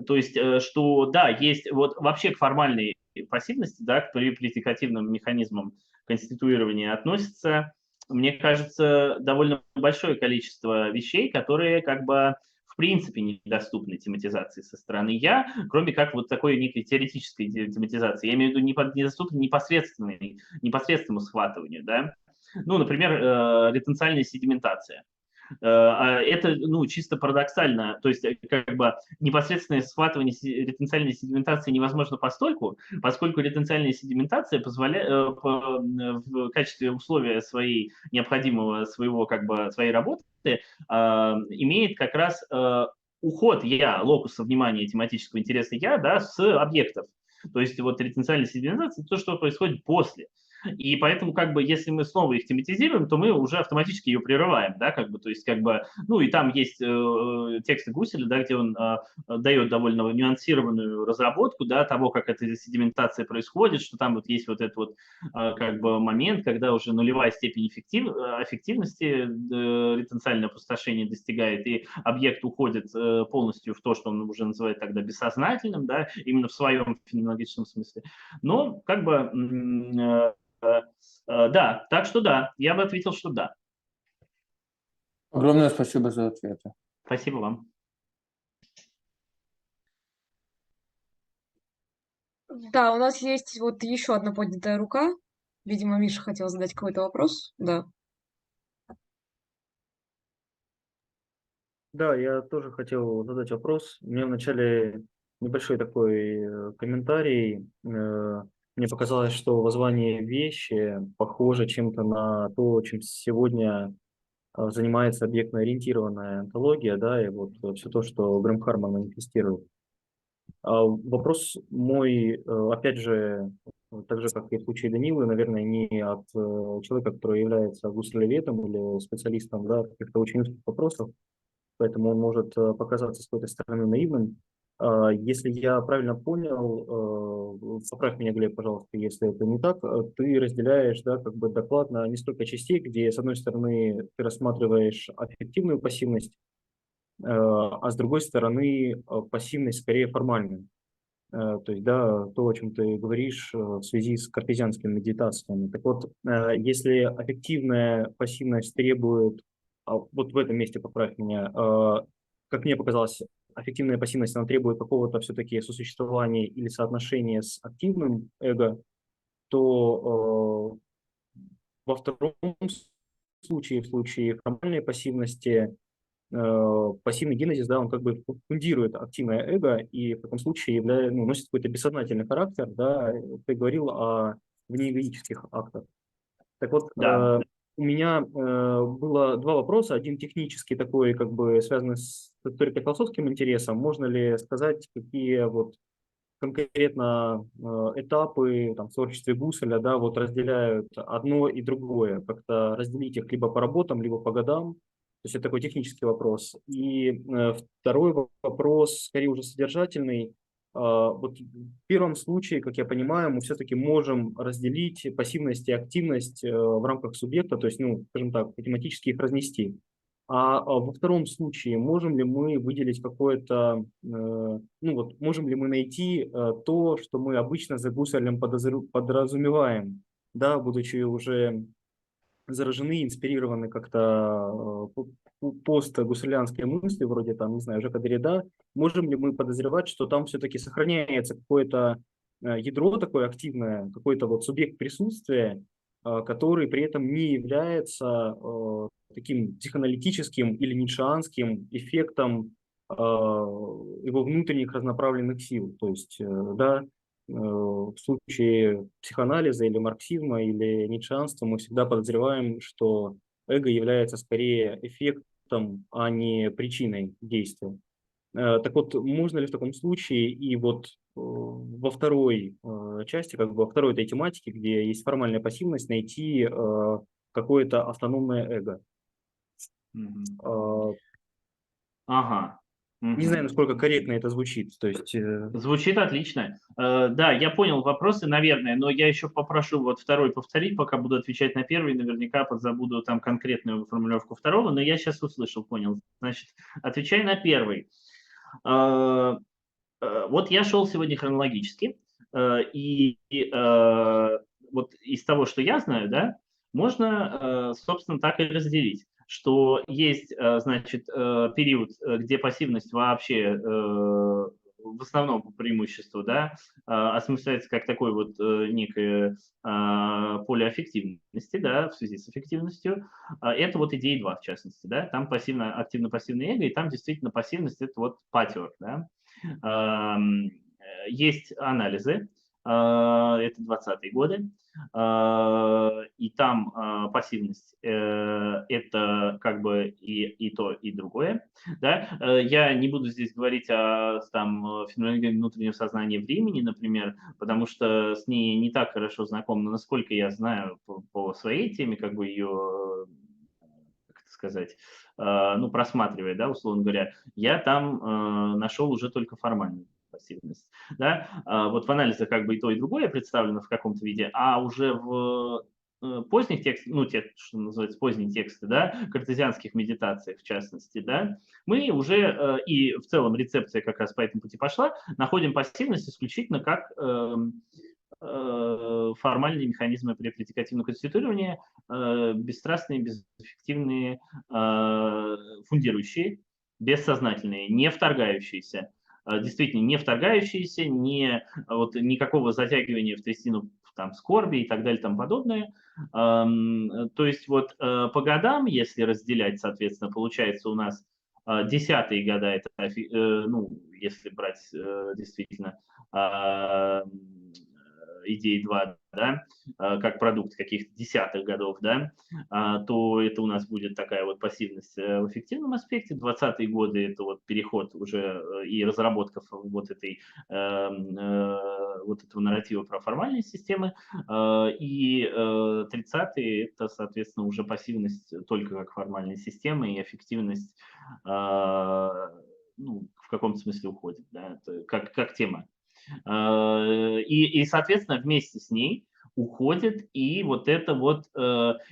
Speaker 1: То есть, что, да, есть... Вот вообще к формальной пассивности, да, к предикативным механизмам конституирования относится, мне кажется, довольно большое количество вещей, которые как бы в принципе недоступны тематизации со стороны «я», кроме как вот такой некой теоретической тематизации. Я имею в виду недоступны непосредственному схватыванию. Да? Ну, например, ретенциальная седиментация. Это, ну, чисто парадоксально, то есть как бы непосредственное схватывание ретенциальной седиментации невозможно поскольку ретенциальная седиментация позволяет в качестве условия необходимого своей работы имеет как раз уход я, локуса внимания тематического интереса я, да, с объектов. То есть вот ретенциальная седиментация – то, что происходит после. И поэтому, как бы, если мы снова их тематизируем, то мы уже автоматически ее прерываем, да, как бы, то есть, как бы, ну, и там есть тексты Гуселя, да, где он дает довольно нюансированную разработку, да, того, как эта седиментация происходит, что там вот есть вот этот вот, как бы, момент, когда уже нулевая степень эффективности ретенциальное опустошение достигает, и объект уходит полностью в то, что он уже называет тогда бессознательным, да, именно в своем феноменологическом смысле. Но, как бы, да, так что да, я бы ответил, что да.
Speaker 3: Огромное спасибо за ответы.
Speaker 1: Спасибо вам.
Speaker 2: Да, у нас есть вот еще одна поднятая рука. Видимо, Миша хотел задать какой-то вопрос. Да.
Speaker 4: Да, я тоже хотел задать вопрос. У меня вначале небольшой такой комментарий. Мне показалось, что воззвание вещи похоже чем-то на то, чем сегодня занимается объектно-ориентированная онтология, да, и вот все то, что Грэм Харман манифестирует. Вопрос мой, опять же, так же, как и в случае Данилы, наверное, не от человека, который является гуслеведом или специалистом, да, в каких-то очень узких вопросах, поэтому он может показаться с какой-то стороны наивным. Если я правильно понял, поправь меня, Глеб, пожалуйста, если это не так, ты разделяешь, да, как бы доклад на несколько частей, где, с одной стороны, ты рассматриваешь аффективную пассивность, а с другой стороны, пассивность скорее формальную. То есть, да, то, о чем ты говоришь в связи с картезианскими медитациями. Так вот, если аффективная пассивность требует, вот в этом месте поправь меня, как мне показалось, аффективная пассивность, она требует какого-то все-таки сосуществования или соотношения с активным эго, то во втором случае, в случае формальной пассивности, пассивный генезис, да, он как бы фундирует активное эго и в таком случае носит какой-то бессознательный характер, да, ты говорил о внеэгоических актах. Так вот,
Speaker 1: Да.
Speaker 4: у меня было два вопроса, один технический такой, как бы связанный с историко-философским интересом, можно ли сказать, какие вот конкретно этапы там, в творчестве Гуселя, да, вот разделяют одно и другое, как-то разделить их либо по работам, либо по годам. То есть это такой технический вопрос. И второй вопрос, скорее уже содержательный. Вот в первом случае, как я понимаю, мы все-таки можем разделить пассивность и активность в рамках субъекта, то есть, ну, скажем так, математически их разнести. А во втором случае можем ли мы выделить какое-то, ну вот, можем ли мы найти то, что мы обычно за Гуссерлем подразумеваем, да, будучи уже заражены, инспирированы как-то постгуссерлианские мысли, вроде там, не знаю, Жака Деррида, можем ли мы подозревать, что там все-таки сохраняется какое-то ядро такое активное, какой-то вот субъект присутствия, который при этом не является таким психоаналитическим или ницшеанским эффектом его внутренних разнонаправленных сил. То есть, да, в случае психоанализа или марксизма или ницшеанства мы всегда подозреваем, что эго является скорее эффектом, а не причиной действия. Так вот, можно ли в таком случае и вот во второй части, как бы во второй этой тематике, где есть формальная пассивность, найти какое-то автономное эго?
Speaker 1: Ага.
Speaker 4: Не знаю, насколько корректно это звучит. То есть,
Speaker 1: Звучит отлично. Да, я понял вопросы, наверное, но я еще попрошу вот второй повторить, пока буду отвечать на первый, наверняка подзабуду там конкретную формулировку второго, но я сейчас услышал, понял. Значит, отвечай на первый. Вот я шел сегодня хронологически, и вот из того, что я знаю, да, можно, собственно, так и разделить, что есть, значит, период, где пассивность вообще в основном по преимуществу, да, осмысляется как такое вот некое поле аффективности, да, в связи с эффективностью. Это вот идея 2, в частности, да, там активно-пассивное эго, и там действительно пассивность – это вот патер, да. Есть анализы, это 20-е годы, и там пассивность это как бы и то, и другое. Да? Я не буду здесь говорить о там, феноменологии внутреннего сознания времени, например, потому что с ней не так хорошо знаком, но насколько я знаю по своей теме, как бы ее, как это сказать, ну, просматривая, да, условно говоря, я там нашел уже только формальную пассивность. Да? Вот в анализе как бы и то, и другое представлено в каком-то виде, а уже в поздних текстах, ну, те, что называется, поздние тексты, да, картезианских медитациях в частности, да, мы уже, и в целом рецепция как раз по этому пути пошла, находим пассивность исключительно как формальные механизмы предикативного конституирования, бесстрастные, безэффективные, фундирующие, бессознательные, не вторгающиеся. Действительно, не вторгающиеся, не, вот, никакого затягивания в трясину там, скорби и так далее и тому подобное. То есть вот по годам, если разделять, соответственно, получается у нас десятые года, это, ну, если брать действительно идеи 2, да, как продукт каких-то десятых годов, да, то это у нас будет такая вот пассивность в эффективном аспекте. 20-е годы – это вот переход уже и разработка вот этой вот этого нарратива про формальные системы, и 30-е – это, соответственно, уже пассивность только как формальные системы, и эффективность ну, в каком-то смысле уходит, да, это как тема. И, соответственно, вместе с ней уходит и вот эта вот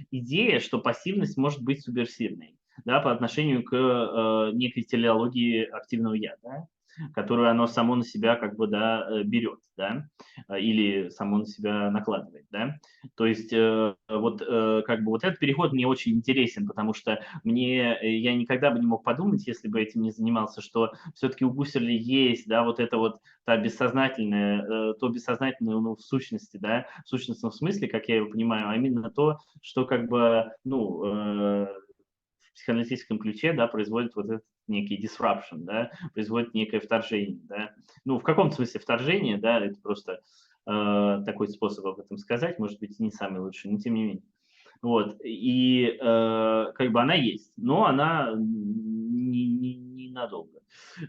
Speaker 1: идея, что пассивность может быть субверсивной, да, по отношению к некой телеологии активного «я», да, которую оно само на себя как бы, да, берет, да, или само на себя накладывает, да. То есть вот как бы вот этот переход мне очень интересен, потому что я никогда бы не мог подумать, если бы этим не занимался, что все-таки у Гуссерля есть, да, вот это вот та бессознательное, то бессознательное, ну, в сущности, да, в сущностном смысле, как я его понимаю, а именно то, что как бы, ну, в психоаналитическом ключе, да, производит вот этот некий disruption, да, производит некое вторжение, да. Ну, в каком смысле вторжение, да, это просто такой способ об этом сказать, может быть, не самый лучший, но тем не менее. Вот, и как бы она есть, но она ненадолго,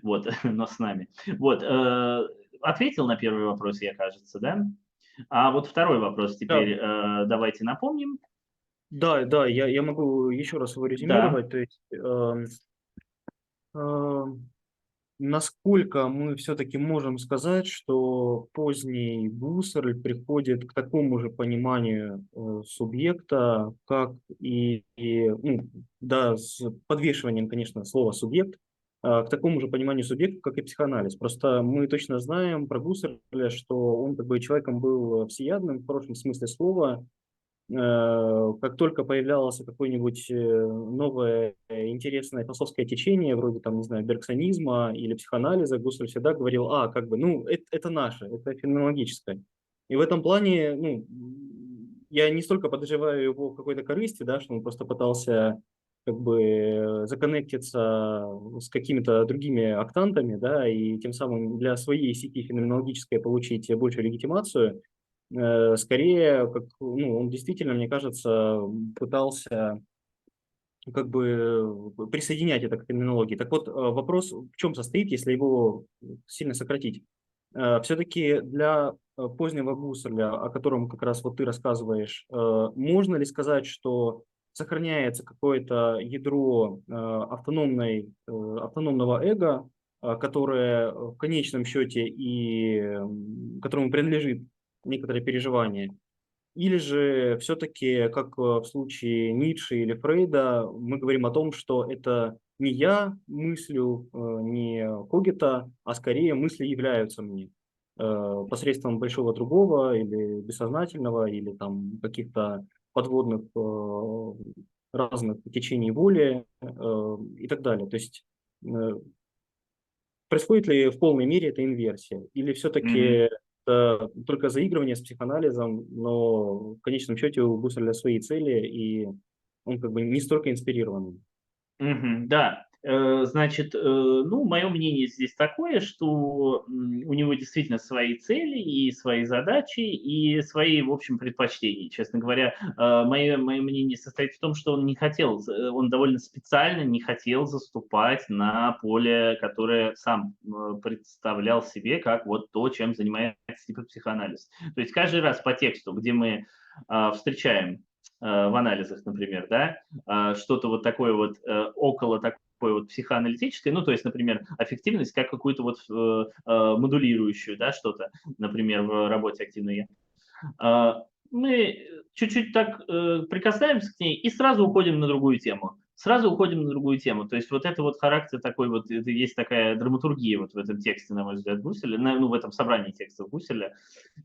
Speaker 1: вот, но с нами. Вот, ответил на первый вопрос, я, кажется, да? А вот второй вопрос
Speaker 4: Да,
Speaker 1: теперь давайте напомним.
Speaker 4: да, я могу еще раз его
Speaker 1: Да.
Speaker 4: резюмировать. То есть, насколько мы все-таки можем сказать, что поздний Гуссерль приходит к такому же пониманию субъекта, как ну, да, с подвешиванием, конечно, слова «субъект», к такому же пониманию субъекта, как и психоанализ. Просто мы точно знаем про Гуссерля, что он как бы человеком был всеядным, в хорошем смысле слова. Как только появлялось какое-нибудь новое интересное философское течение, вроде там, не знаю, бергсонизма или психоанализа, Гуссерль всегда говорил, как бы, ну, это наше, это феноменологическое. И в этом плане, ну, я не столько подозреваю его в какой-то корысти, да, что он просто пытался как бы законнектиться с какими-то другими октантами, да, и тем самым для своей сети феноменологической получить большую легитимацию. Скорее, как, ну, он действительно, мне кажется, пытался как бы присоединять это к феноменологии. Так вот, вопрос в чем состоит, если его сильно сократить? Все-таки для позднего Гусserля, о котором как раз вот ты рассказываешь, можно ли сказать, что сохраняется какое-то ядро автономного эго, которое в конечном счете и которому принадлежит некоторое переживание? Или же все-таки, как в случае Ницше или Фрейда, мы говорим о том, что это не я мыслю, не когита, а скорее мысли являются мне посредством большого другого или бессознательного, или там каких-то подводных разных течений воли и так далее. То есть происходит ли в полной мере эта инверсия? Или все-таки это только заигрывание с психоанализом, но в конечном счете у Гусserля свои цели, и он как бы не столько инспирированный?
Speaker 1: Да, Значит, ну, мое мнение здесь такое, что у него действительно свои цели и свои задачи, и свои, в общем, предпочтения. Честно говоря, мое мнение состоит в том, что он не хотел, он довольно специально не хотел заступать на поле, которое сам представлял себе, как вот то, чем занимается типа психоанализ. То есть каждый раз по тексту, где мы встречаем в анализах, например, да, что-то вот такое вот около такой вот психоаналитическое, ну, то есть, например, аффективность как какую-то вот модулирующую, да, что-то, например, в работе «Активный я». Мы чуть-чуть так прикасаемся к ней и сразу уходим на другую тему. Сразу уходим на другую тему. То есть вот это вот характер такой вот, это есть такая драматургия вот в этом тексте, на мой взгляд, Гуселя, ну, в этом собрании текстов Гуселя,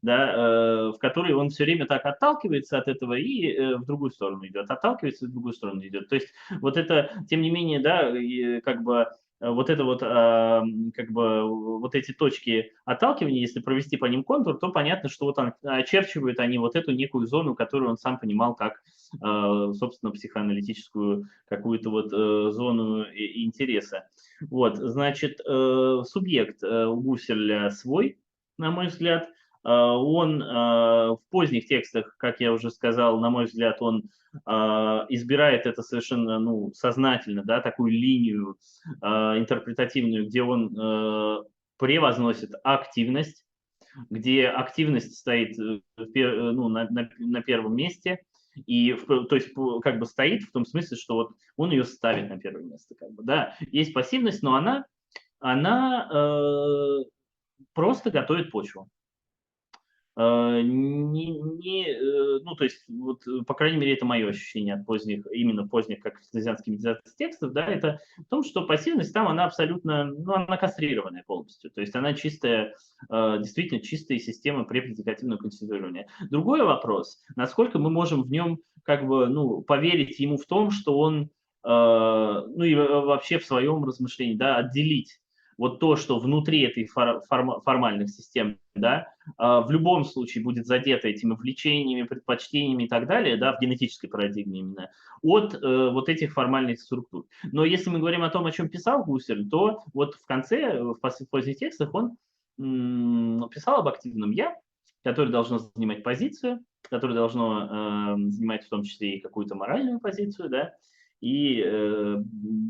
Speaker 1: да, в которой он все время так отталкивается от этого и в другую сторону идет, отталкивается и в другую сторону идет. То есть вот это, тем не менее, да, и как бы вот это вот, как бы, вот эти точки отталкивания, если провести по ним контур, то понятно, что вот очерчивают они вот эту некую зону, которую он сам понимал как, собственно, психоаналитическую какую-то вот зону интереса. Вот, значит, субъект у Гуселя свой, на мой взгляд. Он в поздних текстах, как я уже сказал, на мой взгляд, он избирает это совершенно, ну, сознательно, да, такую линию интерпретативную, где он превозносит активность, где активность стоит ну, на первом месте, и, то есть, как бы стоит в том смысле, что вот он ее ставит на первое место. Как бы, да. Есть пассивность, но она просто готовит почву. Ну, то есть, вот, по крайней мере, это мое ощущение от поздних, именно поздних, как картезианских медитаций текстов, да, это в том, что пассивность там, она абсолютно, ну, она кастрированная полностью, то есть она чистая, действительно чистая система препредикативного конституирования. Другой вопрос, насколько мы можем в нем, как бы, ну, поверить ему в том, что он, ну, и вообще в своем размышлении, да, отделить вот то, что внутри этой формальных систем, да, в любом случае будет задето этими влечениями, предпочтениями и так далее, да, в генетической парадигме именно, от вот этих формальных структур. Но если мы говорим о том, о чем писал Гуссель, то вот в конце, в поздних текстах он писал об активном «я», которое должно занимать позицию, которое должно занимать в том числе и какую-то моральную позицию, да, и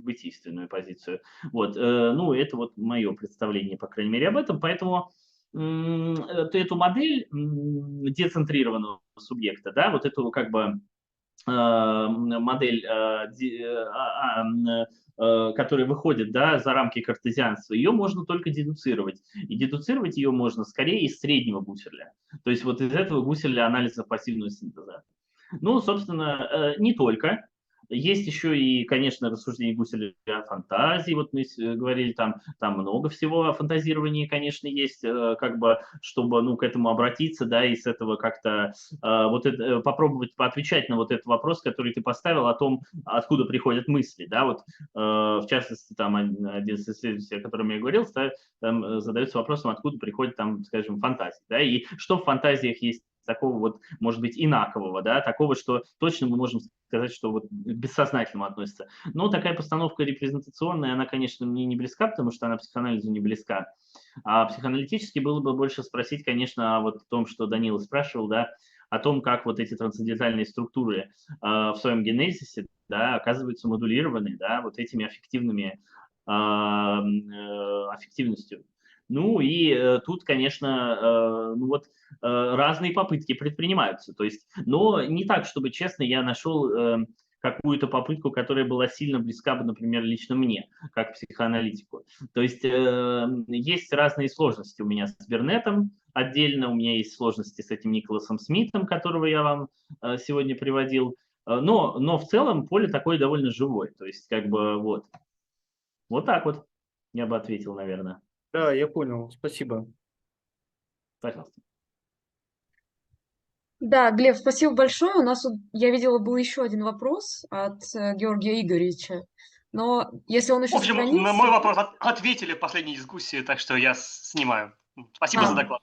Speaker 1: бытийственную позицию. Вот, ну, это вот мое представление, по крайней мере, об этом, поэтому эту модель децентрированного субъекта, да, вот эту как бы модель, которая выходит, да, за рамки картезианства, ее можно только дедуцировать. И дедуцировать ее можно скорее из среднего Гусселя. То есть вот из этого Гусселя анализа пассивного синтеза. Ну, собственно, не только. Есть еще и, конечно, рассуждение Гусселя о фантазии. Вот мы говорили, там много всего о фантазировании, конечно, есть, как бы, чтобы, ну, к этому обратиться, да, и с этого как-то вот это, попробовать поотвечать на вот этот вопрос, который ты поставил, о том, откуда приходят мысли, да, вот, в частности, там один из исследователей, о котором я говорил, там задается вопросом, откуда приходят, там, скажем, фантазии, да, и что в фантазиях есть такого вот, может быть, инакового, да, такого, что точно мы можем сказать, что вот к бессознательному относится. Но такая постановка репрезентационная, она, конечно, мне не близка, потому что она психоанализу не близка. А психоаналитически было бы больше спросить, конечно, вот о том, что Данила спрашивал, да, о том, как вот эти трансцендентальные структуры в своем генезисе, да, оказываются модулированы, да, вот этими аффективностью. Ну и тут, конечно, ну вот разные попытки предпринимаются. То есть, но не так, чтобы, честно, я нашел какую-то попытку, которая была сильно близка бы, например, лично мне, как психоаналитику. То есть есть разные сложности у меня с Бернетом отдельно, у меня есть сложности с этим Николасом Смитом, которого я вам сегодня приводил. Но в целом поле такое довольно живое. То есть как бы вот так вот я бы ответил, наверное.
Speaker 4: Да, я понял, спасибо.
Speaker 1: Пожалуйста.
Speaker 2: Да, Глеб, спасибо большое. У нас, я видела, был еще один вопрос от Георгия Игоревича. Но если он
Speaker 5: В
Speaker 2: еще
Speaker 5: общем,
Speaker 2: сохранится...
Speaker 5: на мой вопрос ответили в последней дискуссии, так что я снимаю. Спасибо за доклад.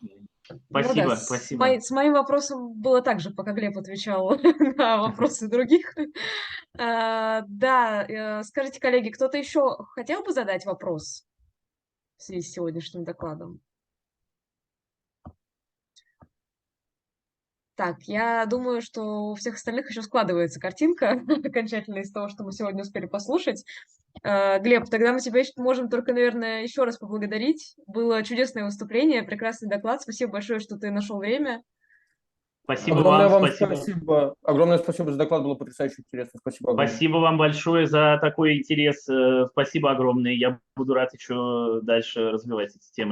Speaker 2: Ну да,
Speaker 1: Спасибо,
Speaker 2: с
Speaker 1: спасибо.
Speaker 2: с моим вопросом было так же, пока Глеб отвечал на вопросы других. Да, скажите, коллеги, кто-то еще хотел бы задать вопрос в связи с сегодняшним докладом? Так, я думаю, что у всех остальных еще складывается картинка окончательно из того, что мы сегодня успели послушать. Глеб, тогда мы тебя можем только, наверное, еще раз поблагодарить. Было чудесное выступление, прекрасный доклад. Спасибо большое, что ты нашел время.
Speaker 1: Спасибо
Speaker 3: Огромное
Speaker 1: вам,
Speaker 3: вам
Speaker 1: спасибо.
Speaker 3: спасибо. Огромное спасибо за доклад, было потрясающе интересно. Спасибо огромное.
Speaker 1: Спасибо вам большое за такой интерес. Спасибо огромное. Я буду рад еще дальше развивать эти темы.